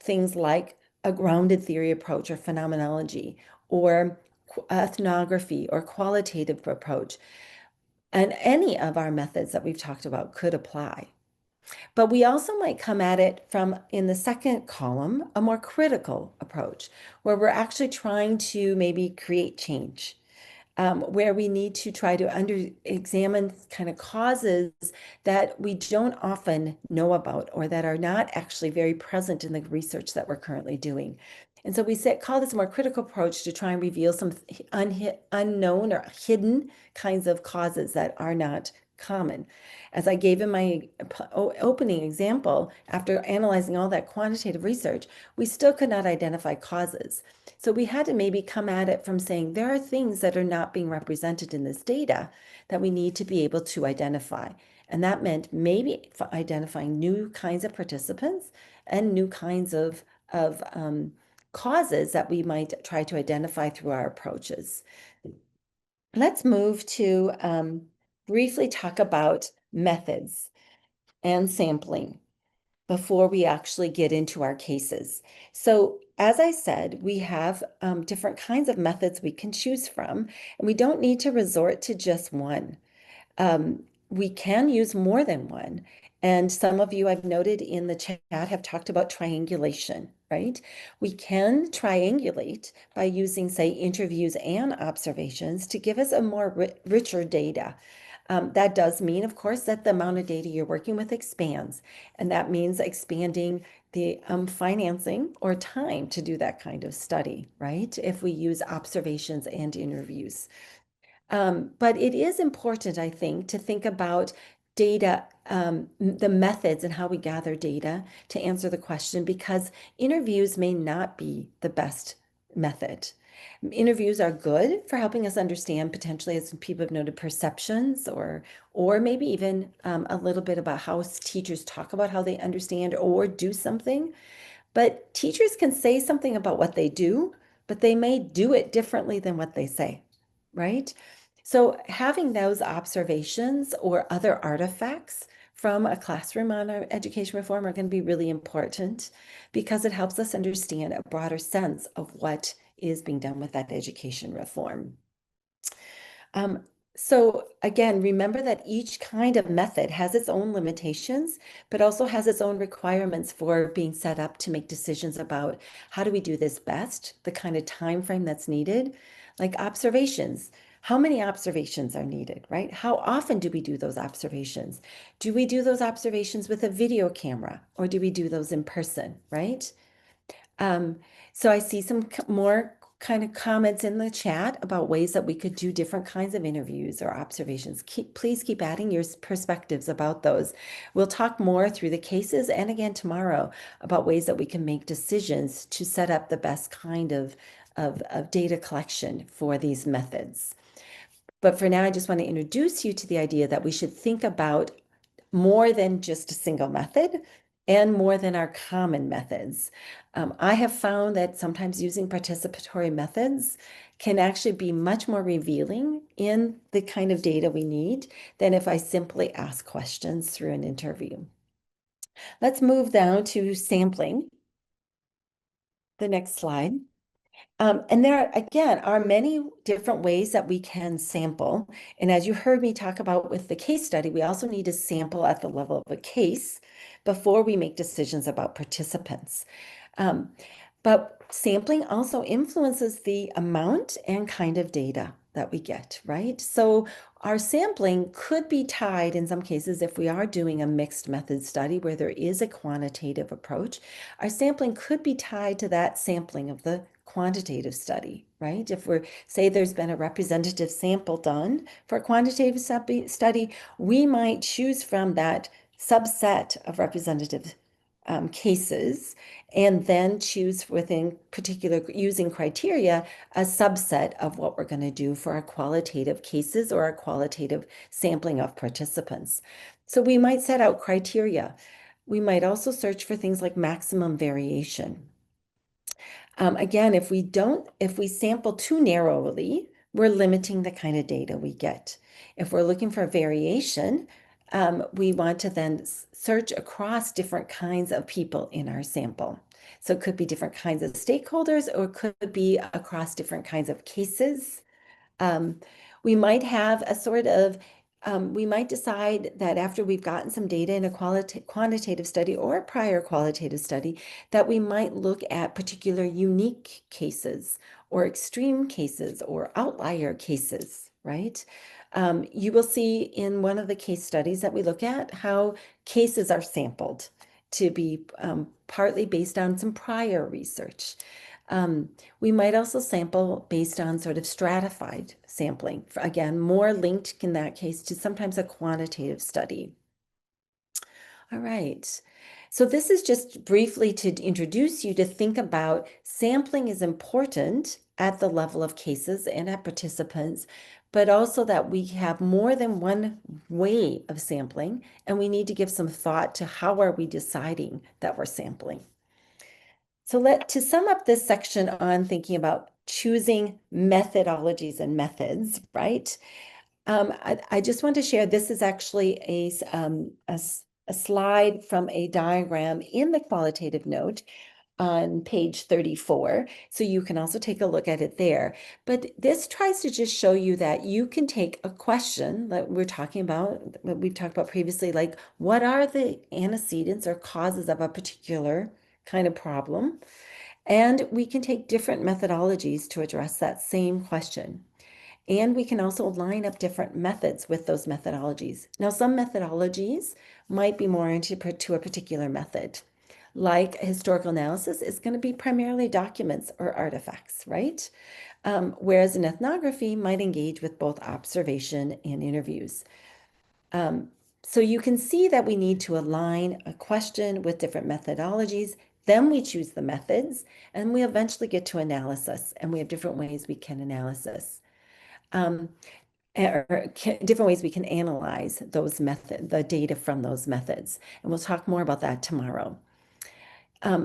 things like a grounded theory approach or phenomenology, or ethnography or qualitative approach. And any of our methods that we've talked about could apply. But we also might come at it from, in the second column, a more critical approach, where we're actually trying to maybe create change, where we need to try to examine kind of causes that we don't often know about or that are not actually very present in the research that we're currently doing. And so we call this a more critical approach to try and reveal some unknown or hidden kinds of causes that are not common. As I gave in my opening example, after analyzing all that quantitative research, we still could not identify causes. So we had to maybe come at it from saying there are things that are not being represented in this data that we need to be able to identify. And that meant maybe identifying new kinds of participants and new kinds of causes that we might try to identify through our approaches. Let's move to briefly talk about methods and sampling before we actually get into our cases. So as I said, we have different kinds of methods we can choose from, and we don't need to resort to just one. We can use more than one. And some of you I've noted in the chat have talked about triangulation, right? We can triangulate by using, say, interviews and observations to give us a more richer data. That does mean, of course, that the amount of data you're working with expands, and that means expanding the financing or time to do that kind of study, right? If we use observations and interviews. But it is important, I think, to think about data, the methods and how we gather data to answer the question, because interviews may not be the best method. Interviews are good for helping us understand, potentially, as people have noted, perceptions or maybe even a little bit about how teachers talk about how they understand or do something. But teachers can say something about what they do, but they may do it differently than what they say, right? So having those observations or other artifacts from a classroom on our education reform are going to be really important, because it helps us understand a broader sense of what is being done with that education reform. So again, remember that each kind of method has its own limitations, but also has its own requirements for being set up to make decisions about how do we do this best, the kind of time frame that's needed, like observations. How many observations are needed, right? How often do we do those observations? Do we do those observations with a video camera, or do we do those in person, right? So I see some more kind of comments in the chat about ways that we could do different kinds of interviews or observations. Please keep adding your perspectives about those. We'll talk more through the cases and again tomorrow about ways that we can make decisions to set up the best kind of data collection for these methods. But for now, I just want to introduce you to the idea that we should think about more than just a single method and more than our common methods. I have found that sometimes using participatory methods can actually be much more revealing in the kind of data we need than if I simply ask questions through an interview. Let's move down to sampling. The next slide. And there, again, are many different ways that we can sample. And as you heard me talk about with the case study, we also need to sample at the level of a case before we make decisions about participants. But sampling also influences the amount and kind of data that we get, right? So our sampling could be tied in some cases, if we are doing a mixed method study where there is a quantitative approach, our sampling could be tied to that sampling of the quantitative study, right? If we're, say there's been a representative sample done for a quantitative study, we might choose from that subset of representative cases, and then choose within particular, using criteria, a subset of what we're going to do for our qualitative cases or our qualitative sampling of participants. So we might set out criteria. We might also search for things like maximum variation. Again, if we sample too narrowly, we're limiting the kind of data we get. If we're looking for variation, we want to then search across different kinds of people in our sample. So it could be different kinds of stakeholders, or it could be across different kinds of cases. We might have a sort of, we might decide that after we've gotten some data in a quantitative study or a prior qualitative study, that we might look at particular unique cases or extreme cases or outlier cases, right? You will see in one of the case studies that we look at how cases are sampled to be partly based on some prior research. We might also sample based on sort of stratified sampling, again, more linked in that case to sometimes a quantitative study. All right. So this is just briefly to introduce you to think about sampling is important at the level of cases and at participants, but also that we have more than one way of sampling, and we need to give some thought to how are we deciding that we're sampling. So to sum up this section on thinking about choosing methodologies and methods, right? I just want to share, this is actually a slide from a diagram in the qualitative note on page 34. So you can also take a look at it there. But this tries to just show you that you can take a question that we're talking about, what we've talked about previously, like what are the antecedents or causes of a particular kind of problem? And we can take different methodologies to address that same question. And we can also line up different methods with those methodologies. Now, some methodologies might be more into to a particular method. Like historical analysis is going to be primarily documents or artifacts, right? Whereas an ethnography might engage with both observation and interviews. So you can see that we need to align a question with different methodologies. Then we choose the methods, and we eventually get to analysis, and we have different ways we can analysis. Different ways we can analyze those the data from those methods. And we'll talk more about that tomorrow.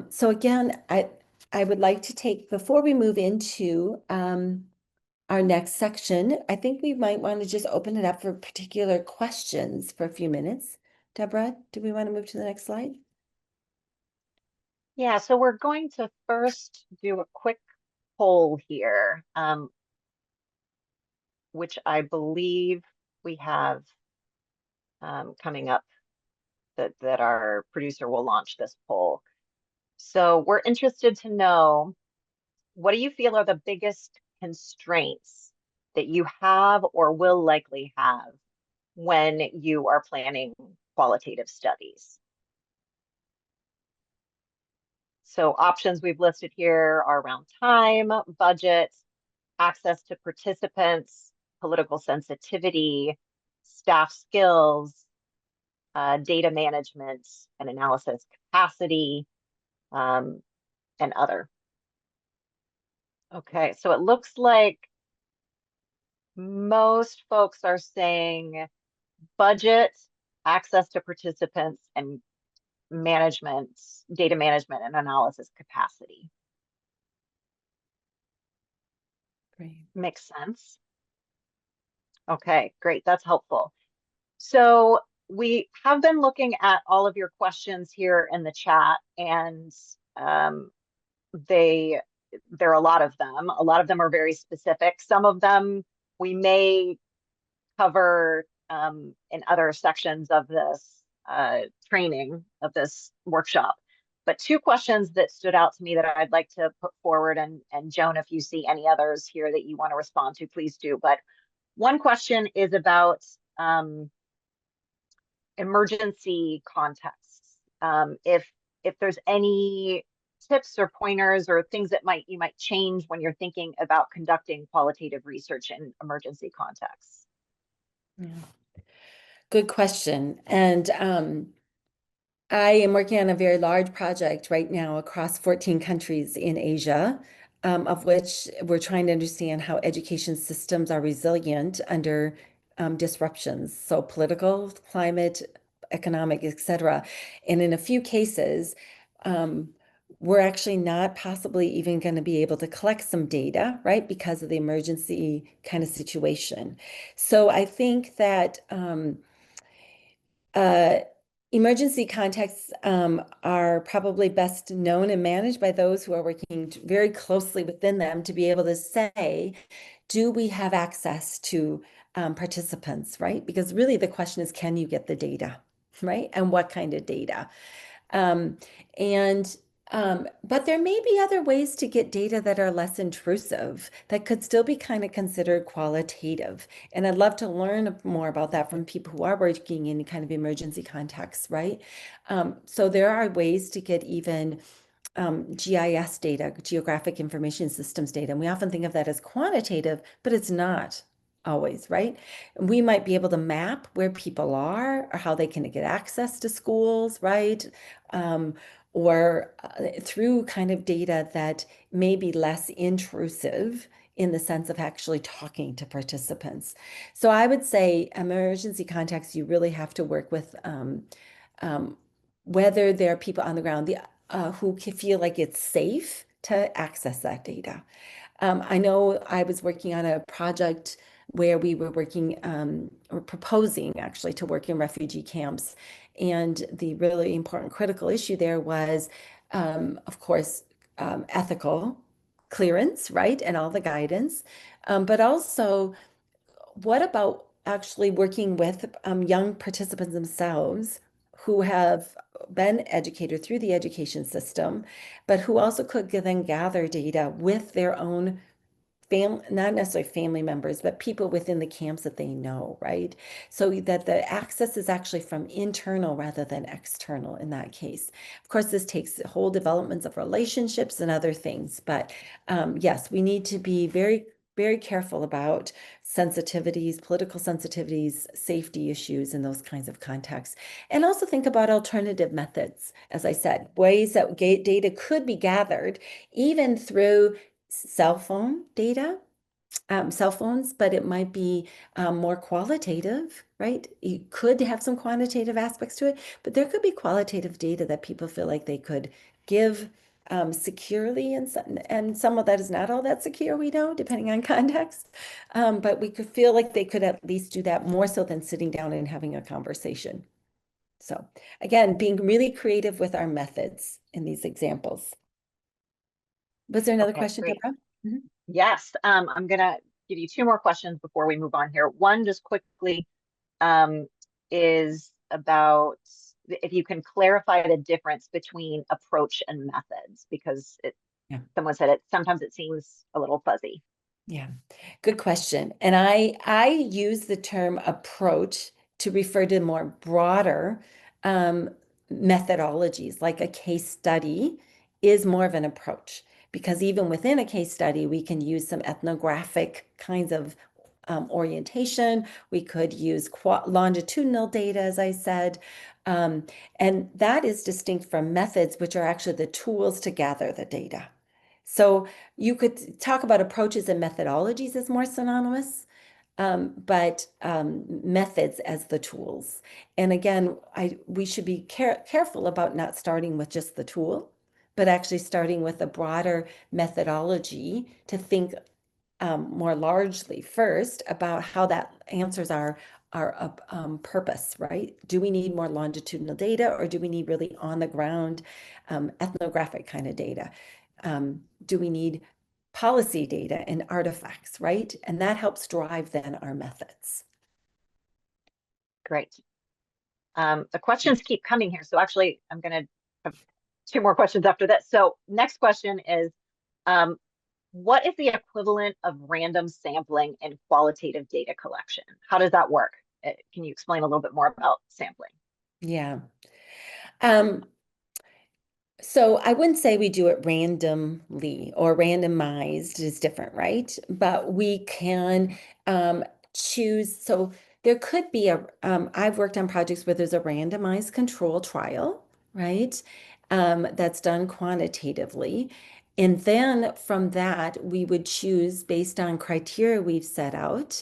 So again, I would like to take, before we move into our next section, I think we might want to just open it up for particular questions for a few minutes. Deborah, do we want to move to the next slide? Yeah, so we're going to first do a quick poll here, which I believe we have coming up that our producer will launch this poll. So we're interested to know, what do you feel are the biggest constraints that you have or will likely have when you are planning qualitative studies? So options we've listed here are around time, budget, access to participants, political sensitivity, staff skills, data management and analysis capacity, and other. Okay, so it looks like most folks are saying budget, access to participants, and management, data management and analysis capacity. Great. Makes sense. Okay, great. That's helpful. So we have been looking at all of your questions here in the chat, and there are a lot of them. A lot of them are very specific. Some of them we may cover in other sections of this training, of this workshop. But two questions that stood out to me that I'd like to put forward, and Joan, if you see any others here that you want to respond to, please do. But one question is about emergency contexts. If there's any tips or pointers or things that you might change when you're thinking about conducting qualitative research in emergency contexts. Yeah. Good question. And I am working on a very large project right now across 14 countries in Asia, of which we're trying to understand how education systems are resilient under disruptions. So political, climate, economic, etc. And in a few cases, we're actually not possibly even going to be able to collect some data, right? Because of the emergency kind of situation. So I think that emergency contexts are probably best known and managed by those who are working very closely within them to be able to say, do we have access to participants, right? Because really the question is, can you get the data, right? And what kind of data? But there may be other ways to get data that are less intrusive that could still be kind of considered qualitative. And I'd love to learn more about that from people who are working in kind of emergency contexts, right? So there are ways to get even GIS data, geographic information systems data. And we often think of that as quantitative, but it's not always, right? We might be able to map where people are or how they can get access to schools, right? Or through kind of data that may be less intrusive in the sense of actually talking to participants. So I would say emergency contexts, you really have to work with whether there are people on the ground who can feel like it's safe to access that data. I know I was working on a project where we were working or proposing actually to work in refugee camps. And the really important critical issue there was, of course, ethical clearance, right? And all the guidance. But also, what about actually working with young participants themselves who have been educated through the education system, but who also could then gather data with their own not necessarily family members, but people within the camps that they know, right? So that the access is actually from internal rather than external in that case. Of course, this takes whole developments of relationships and other things, but yes, we need to be very, very careful about sensitivities, political sensitivities, safety issues, and those kinds of contexts. And also think about alternative methods, as I said, ways that data could be gathered even through cell phone data, cell phones, but it might be more qualitative, right? You could have some quantitative aspects to it, but there could be qualitative data that people feel like they could give securely, and some of that is not all that secure, we know, depending on context. But we could feel like they could at least do that more so than sitting down and having a conversation. So again, being really creative with our methods in these examples. Was there another question, great. Deborah? Mm-hmm. Yes, I'm gonna give you two more questions before we move on here. One, just quickly, is about if you can clarify the difference between approach and methods, because someone said it sometimes it seems a little fuzzy. Yeah, good question. And I use the term approach to refer to more broader methodologies, like a case study is more of an approach, because even within a case study, we can use some ethnographic kinds of orientation. We could use longitudinal data, as I said, and that is distinct from methods, which are actually the tools to gather the data. So you could talk about approaches and methodologies as more synonymous, but methods as the tools. And again, we should be careful about not starting with just the tool, but actually starting with a broader methodology to think more largely first about how that answers our purpose, right? Do we need more longitudinal data, or do we need really on the ground ethnographic kind of data? Do we need policy data and artifacts, right? And that helps drive then our methods. Great. The questions keep coming here. So actually, I'm going to have two more questions after that. So next question is, what is the equivalent of random sampling in qualitative data collection? How does that work? Can you explain a little bit more about sampling? Yeah. So I wouldn't say we do it randomly or randomized is different, right? But we can choose. So there could be I've worked on projects where there's a randomized control trial, right? That's done quantitatively. And then from that, we would choose based on criteria we've set out,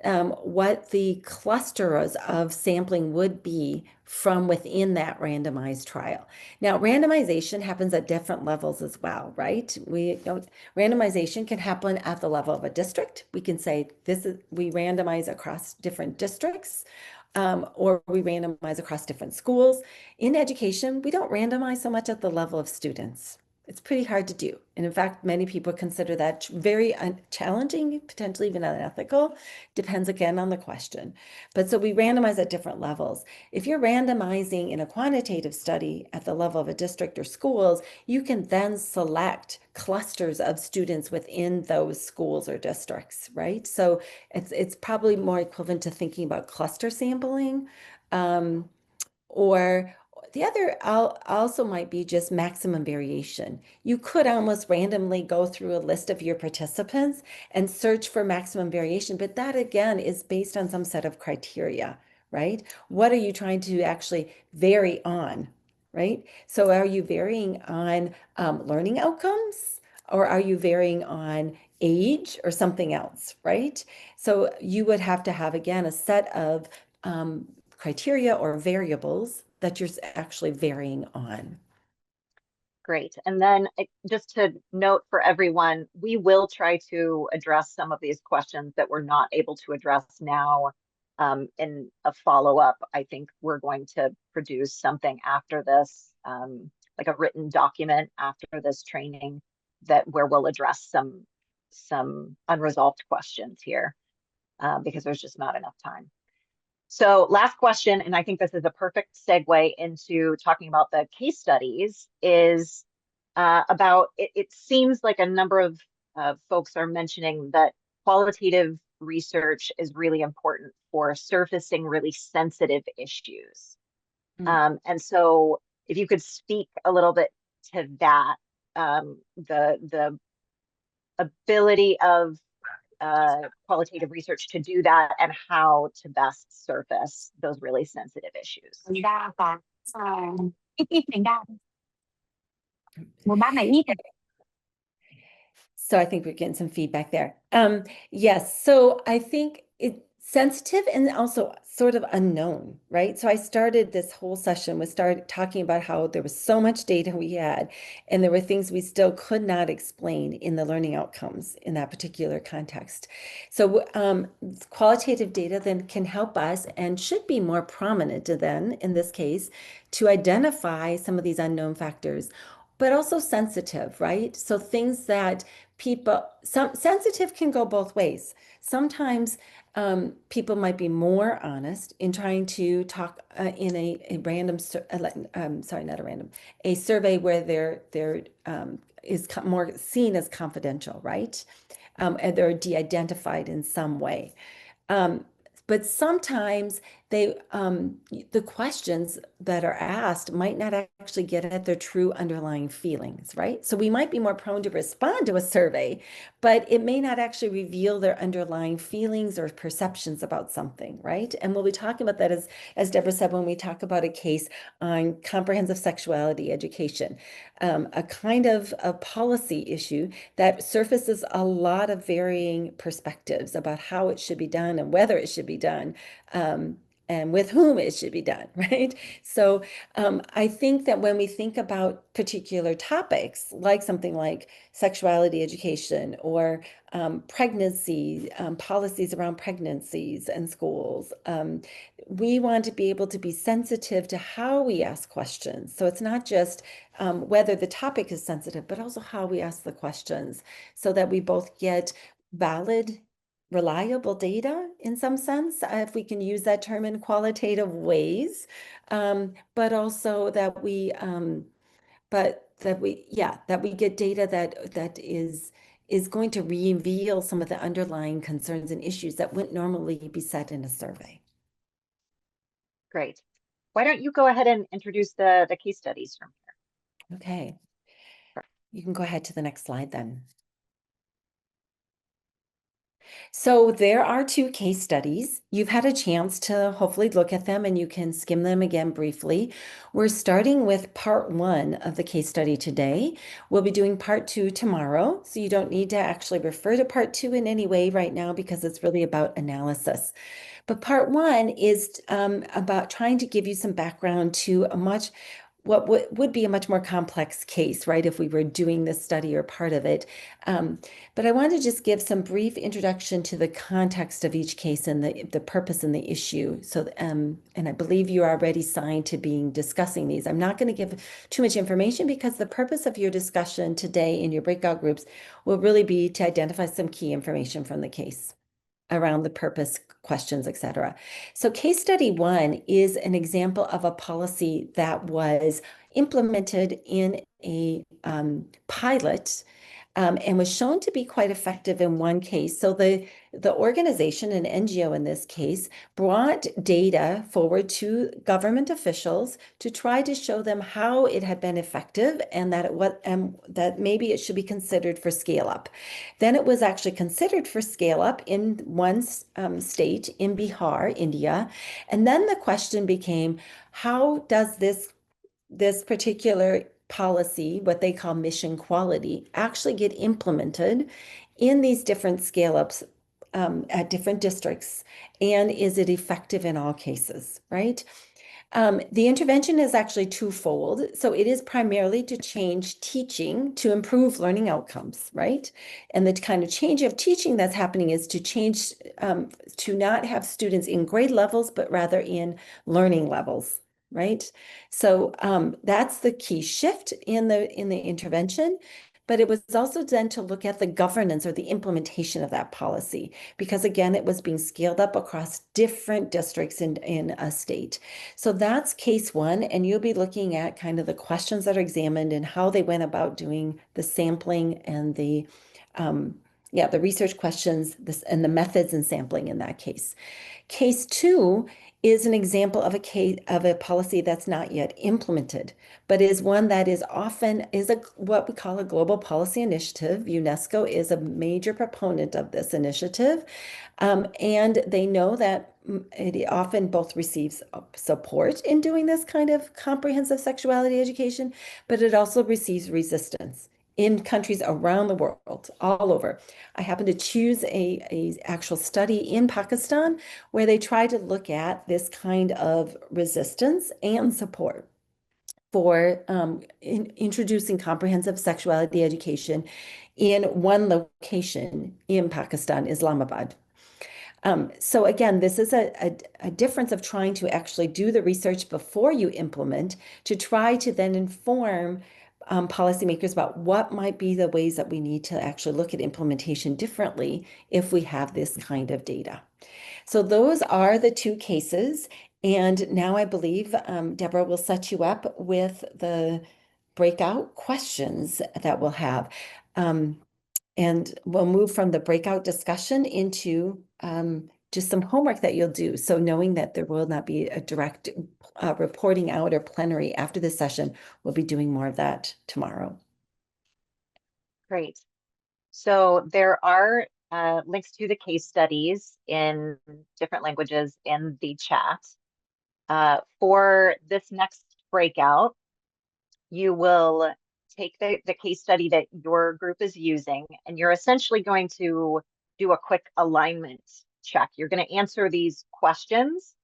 what the clusters of sampling would be from within that randomized trial. Now, randomization happens at different levels as well, right? Randomization can happen at the level of a district. We can say we randomize across different districts, or we randomize across different schools. In education, we don't randomize so much at the level of students. It's pretty hard to do. And in fact, many people consider that very challenging, potentially even unethical. Depends again on the question. But so we randomize at different levels. If you're randomizing in a quantitative study at the level of a district or schools, you can then select clusters of students within those schools or districts, right? So it's probably more equivalent to thinking about cluster sampling, or the other also might be just maximum variation. You could almost randomly go through a list of your participants and search for maximum variation, but that again is based on some set of criteria, right? What are you trying to actually vary on, right? So are you varying on learning outcomes, or are you varying on age or something else, right? So you would have to have, again, a set of criteria or variables that you're actually varying on. Great. And then just to note for everyone, we will try to address some of these questions that we're not able to address now in a follow-up. I think we're going to produce something after this, like a written document after this training where we'll address some unresolved questions here because there's just not enough time. So last question, and I think this is a perfect segue into talking about the case studies, is about, it seems like a number of folks are mentioning that qualitative research is really important for surfacing really sensitive issues. And so if you could speak a little bit to that, the ability of qualitative research to do that and how to best surface those really sensitive issues. So I think we're getting some feedback there. Yes, so I think it's sensitive and also sort of unknown, right? So I started this whole session with talking about how there was so much data we had, and there were things we still could not explain in the learning outcomes in that particular context. So qualitative data then can help us and should be more prominent then, in this case, to identify some of these unknown factors, but also sensitive, right? So things that sensitive can go both ways. Sometimes people might be more honest in trying to talk in a random, a survey where they're is more seen as confidential, right? And they're de-identified in some way. But sometimes the questions that are asked might not actually get at their true underlying feelings, right? So we might be more prone to respond to a survey, but it may not actually reveal their underlying feelings or perceptions about something, right? And we'll be talking about that, as Deborah said, when we talk about a case on comprehensive sexuality education, a kind of a policy issue that surfaces a lot of varying perspectives about how it should be done and whether it should be done. And with whom it should be done, right? So I think that when we think about particular topics, like something like sexuality education or pregnancy, policies around pregnancies and schools, we want to be able to be sensitive to how we ask questions. So it's not just whether the topic is sensitive, but also how we ask the questions so that we both get valid, reliable data in some sense, if we can use that term in qualitative ways, but also that we get data that is going to reveal some of the underlying concerns and issues that wouldn't normally be set in a survey. Great. Why don't you go ahead and introduce the case studies from here? Okay. You can go ahead to the next slide then. So there are 2 case studies. You've had a chance to hopefully look at them and you can skim them again briefly. We're starting with part 1 of the case study today. We'll be doing part 2 tomorrow. So you don't need to actually refer to part 2 in any way right now because it's really about analysis. But part 1 is about trying to give you some background to what would be a much more complex case, right, if we were doing this study or part of it. But I want to just give some brief introduction to the context of each case and the purpose and the issue. So, and I believe you're already signed to discussing these. I'm not going to give too much information because the purpose of your discussion today in your breakout groups will really be to identify some key information from the case around the purpose, questions, etc. So case study 1 is an example of a policy that was implemented in a pilot and was shown to be quite effective in one case. So the organization, an NGO in this case, brought data forward to government officials to try to show them how it had been effective and that maybe it should be considered for scale up. Then it was actually considered for scale up in one state in Bihar, India. And then the question became, how does this particular policy, what they call mission quality, actually get implemented in these different scale-ups at different districts? And is it effective in all cases, right? The intervention is actually twofold. So it is primarily to change teaching to improve learning outcomes, right? And the kind of change of teaching that's happening is to change, to not have students in grade levels, but rather in learning levels, right? So that's the key shift in the intervention. but it was also done to look at the governance or the implementation of that policy, because again, it was being scaled up across different districts in a state. So that's case one, and you'll be looking at kind of the questions that are examined and how they went about doing the sampling and the research questions and the methods in sampling in that case. Case two is an example of a policy that's not yet implemented, but is one that is often what we call a global policy initiative. UNESCO is a major proponent of this initiative, and they know that it often both receives support in doing this kind of comprehensive sexuality education, but it also receives resistance in countries around the world, all over. I happen to choose a actual study in Pakistan where they try to look at this kind of resistance and support for introducing comprehensive sexuality education in one location in Pakistan, Islamabad. So again, this is a difference of trying to actually do the research before you implement to try to then inform policymakers about what might be the ways that we need to actually look at implementation differently if we have this kind of data. So those are the two cases. And now I believe Deborah will set you up with the breakout questions that we'll have. And we'll move from the breakout discussion into just some homework that you'll do. So knowing that there will not be a direct reporting out or plenary after this session, we'll be doing more of that tomorrow. Great. So there are links to the case studies in different languages in the chat. For this next breakout, you will take the case study that your group is using, and you're essentially going to do a quick alignment check. You're going to answer these questions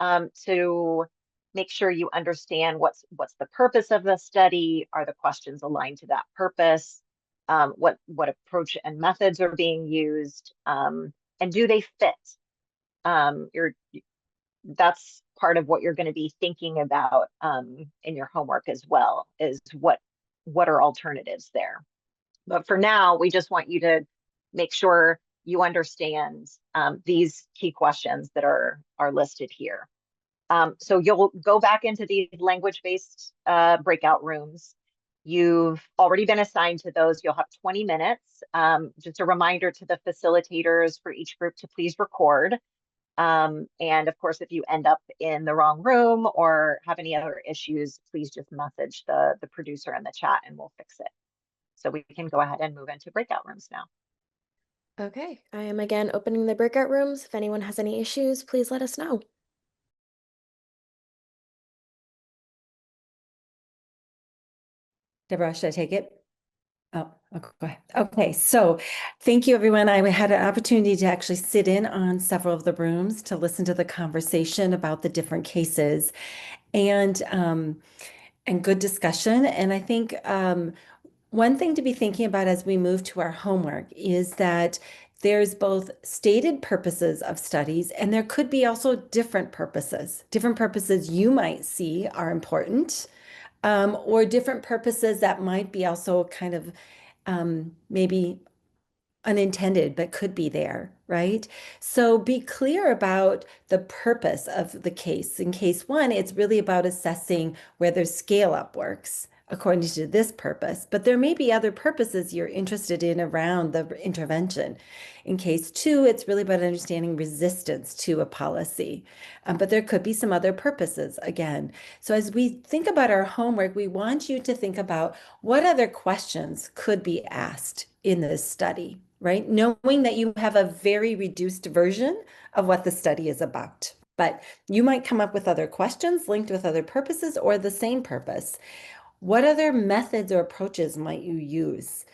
to make sure you understand what's the purpose of the study. Are the questions aligned to that purpose? What approach and methods are being used, and do they fit? That's part of what you're going to be thinking about in your homework as well, is what are alternatives there. But for now, we just want you to make sure you understand these key questions that are listed here. So you'll go back into these language-based breakout rooms. You've already been assigned to those. You'll have 20 minutes. Just a reminder to the facilitators for each group to please record. And of course, if you end up in the wrong room or have any other issues, please just message the producer in the chat and we'll fix it. So we can go ahead and move into breakout rooms now. Okay, I am again opening the breakout rooms. If anyone has any issues, please let us know. Deborah, should I take it? Oh, okay, go ahead. Okay, so thank you, everyone. I had an opportunity to actually sit in on several of the rooms to listen to the conversation about the different cases and good discussion. And I think one thing to be thinking about as we move to our homework is that there's both stated purposes of studies, and there could be also different purposes. Different purposes you might see are important, or different purposes that might be also kind of maybe unintended, but could be there, right? So be clear about the purpose of the case. In case one, it's really about assessing whether scale up works according to this purpose, but there may be other purposes you're interested in around the intervention. In case two, it's really about understanding resistance to a policy, but there could be some other purposes again. So as we think about our homework, we want you to think about what other questions could be asked in this study, right? Knowing that you have a very reduced version of what the study is about, but you might come up with other questions linked with other purposes or the same purpose. What other methods or approaches might you use?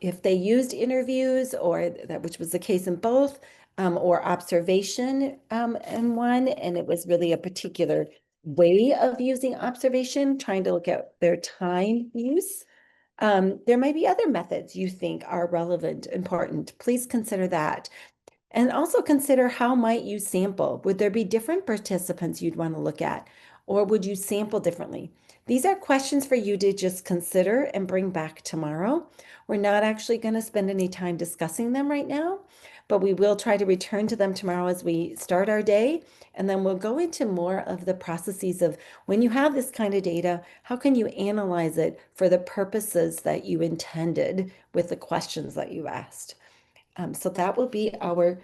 If they used interviews, or that which was the case in both, or observation in one, and it was really a particular way of using observation, trying to look at their time use. There might be other methods you think are relevant, important. Please consider that. And also consider, how might you sample? Would there be different participants you'd want to look at? Or would you sample differently? These are questions for you to just consider and bring back tomorrow. We're not actually going to spend any time discussing them right now, but we will try to return to them tomorrow as we start our day. And then we'll go into more of the processes of when you have this kind of data, how can you analyze it for the purposes that you intended with the questions that you asked? So that will be our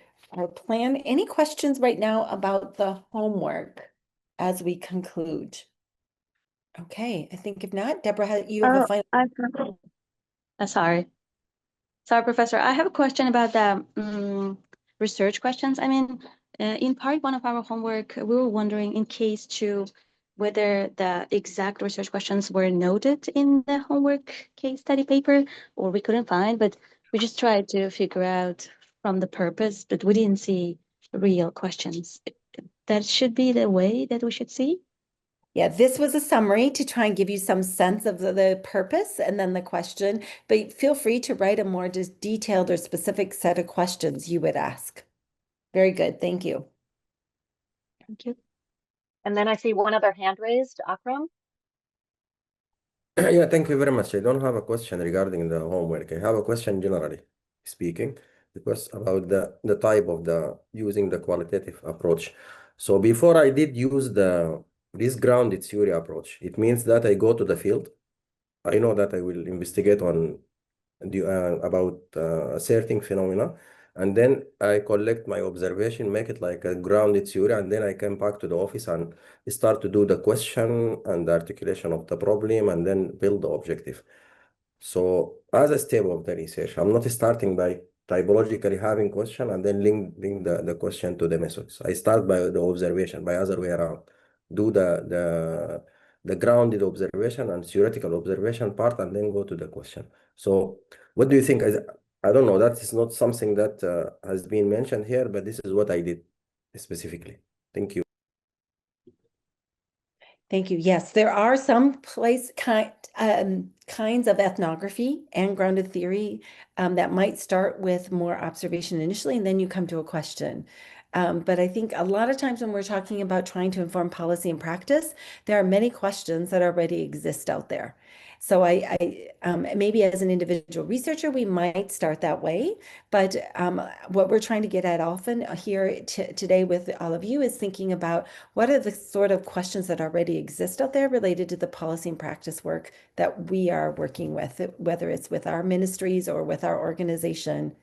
plan. Any questions right now about the homework as we conclude? Okay, I think if not, Deborah, you have a final. Sorry, Professor. I have a question about the research questions. I mean, in part one of our homework, we were wondering in case 2 whether the exact research questions were noted in the homework case study paper, or we couldn't find, but we just tried to figure out from the purpose, but we didn't see real questions. That should be the way that we should see. Yeah, this was a summary to try and give you some sense of the purpose and then the question, but feel free to write a more detailed or specific set of questions you would ask. Very good, thank you. Thank you. And then I see one other hand raised, Akram. Yeah, thank you very much. I don't have a question regarding the homework. I have a question generally speaking, because about the type of the using the qualitative approach. So before I did use this grounded theory approach, it means that I go to the field. I know that I will investigate on about certain phenomena, and then I collect my observation, make it like a grounded theory, and then I come back to the office and start to do the question and the articulation of the problem, and then build the objective. So as a step of the research, I'm not starting by typologically having question and then link the question to the methods. I start by the observation, by other way around. Do the grounded observation and theoretical observation part, and then go to the question. So what do you think? I don't know, that is not something that has been mentioned here, but this is what I did specifically. Thank you. Thank you. Yes, there are some kinds of ethnography and grounded theory that might start with more observation initially, and then you come to a question. But I think a lot of times when we're talking about trying to inform policy and practice, there are many questions that already exist out there. So maybe as an individual researcher, we might start that way. But what we're trying to get at often here today with all of you is thinking about what are the sort of questions that already exist out there related to the policy and practice work that we are working with, whether it's with our ministries or with our organization.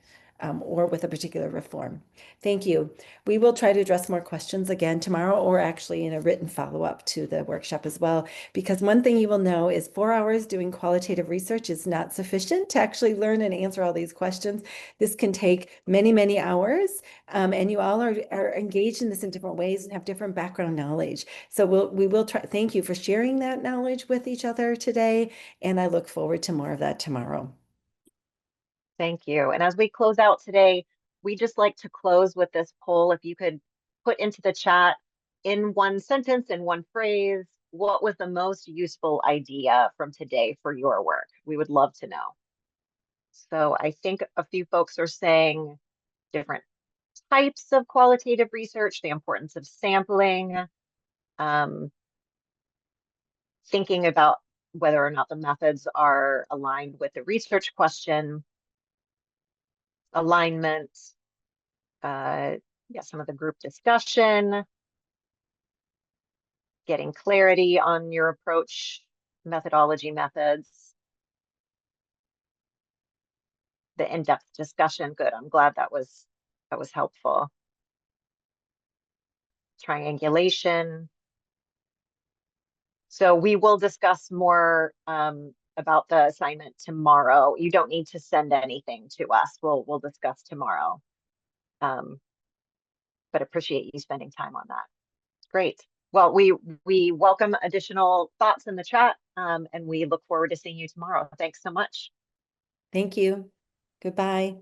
Or with a particular reform. Thank you. We will try to address more questions again tomorrow, or actually in a written follow-up to the workshop as well, because one thing you will know is 4 hours doing qualitative research is not sufficient to actually learn and answer all these questions. This can take many, many hours, and you all are engaged in this in different ways and have different background knowledge. So we will try. Thank you for sharing that knowledge with each other today, and I look forward to more of that tomorrow. Thank you. And as we close out today, we just like to close with this poll. If you could put into the chat in one sentence, in one phrase, what was the most useful idea from today for your work? We would love to know. So I think a few folks are saying different types of qualitative research, the importance of sampling, thinking about whether or not the methods are aligned with the research question, alignment, some of the group discussion, getting clarity on your approach, methodology, methods, the in-depth discussion. Good. I'm glad that was helpful. Triangulation. So we will discuss more about the assignment tomorrow. You don't need to send anything to us. We'll discuss tomorrow. But appreciate you spending time on that. Great. Well, we welcome additional thoughts in the chat, and we look forward to seeing you tomorrow. Thanks so much. Thank you. Goodbye.